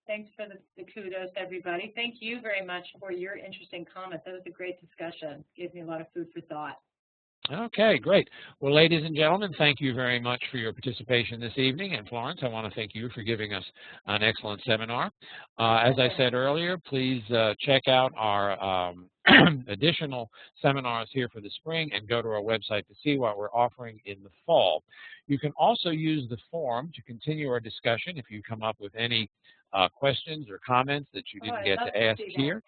Speaker 2: Thanks for the kudos, everybody. Thank you very much for your interesting comments. That was a great discussion. Gave me a lot of food for thought.
Speaker 1: Okay, great. Well, ladies and gentlemen, thank you very much for your participation this evening. And Florence, I want to thank you for giving us an excellent seminar. As I said earlier, please check out our additional seminars here for the spring and go to our website to see what we're offering in the fall. You can also use the forum to continue our discussion if you come up with any questions or comments that you didn't get to ask here.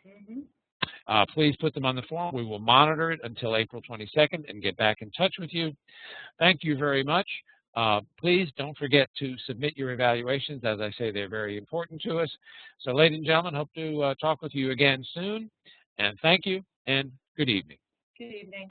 Speaker 1: Please put them on the forum. We will monitor it until April 22nd and get back in touch with you. Thank you very much. Please don't forget to submit your evaluations. As I say, they're very important to us. So, ladies and gentlemen, hope to talk with you again soon. And thank you, and good evening.
Speaker 2: Good evening.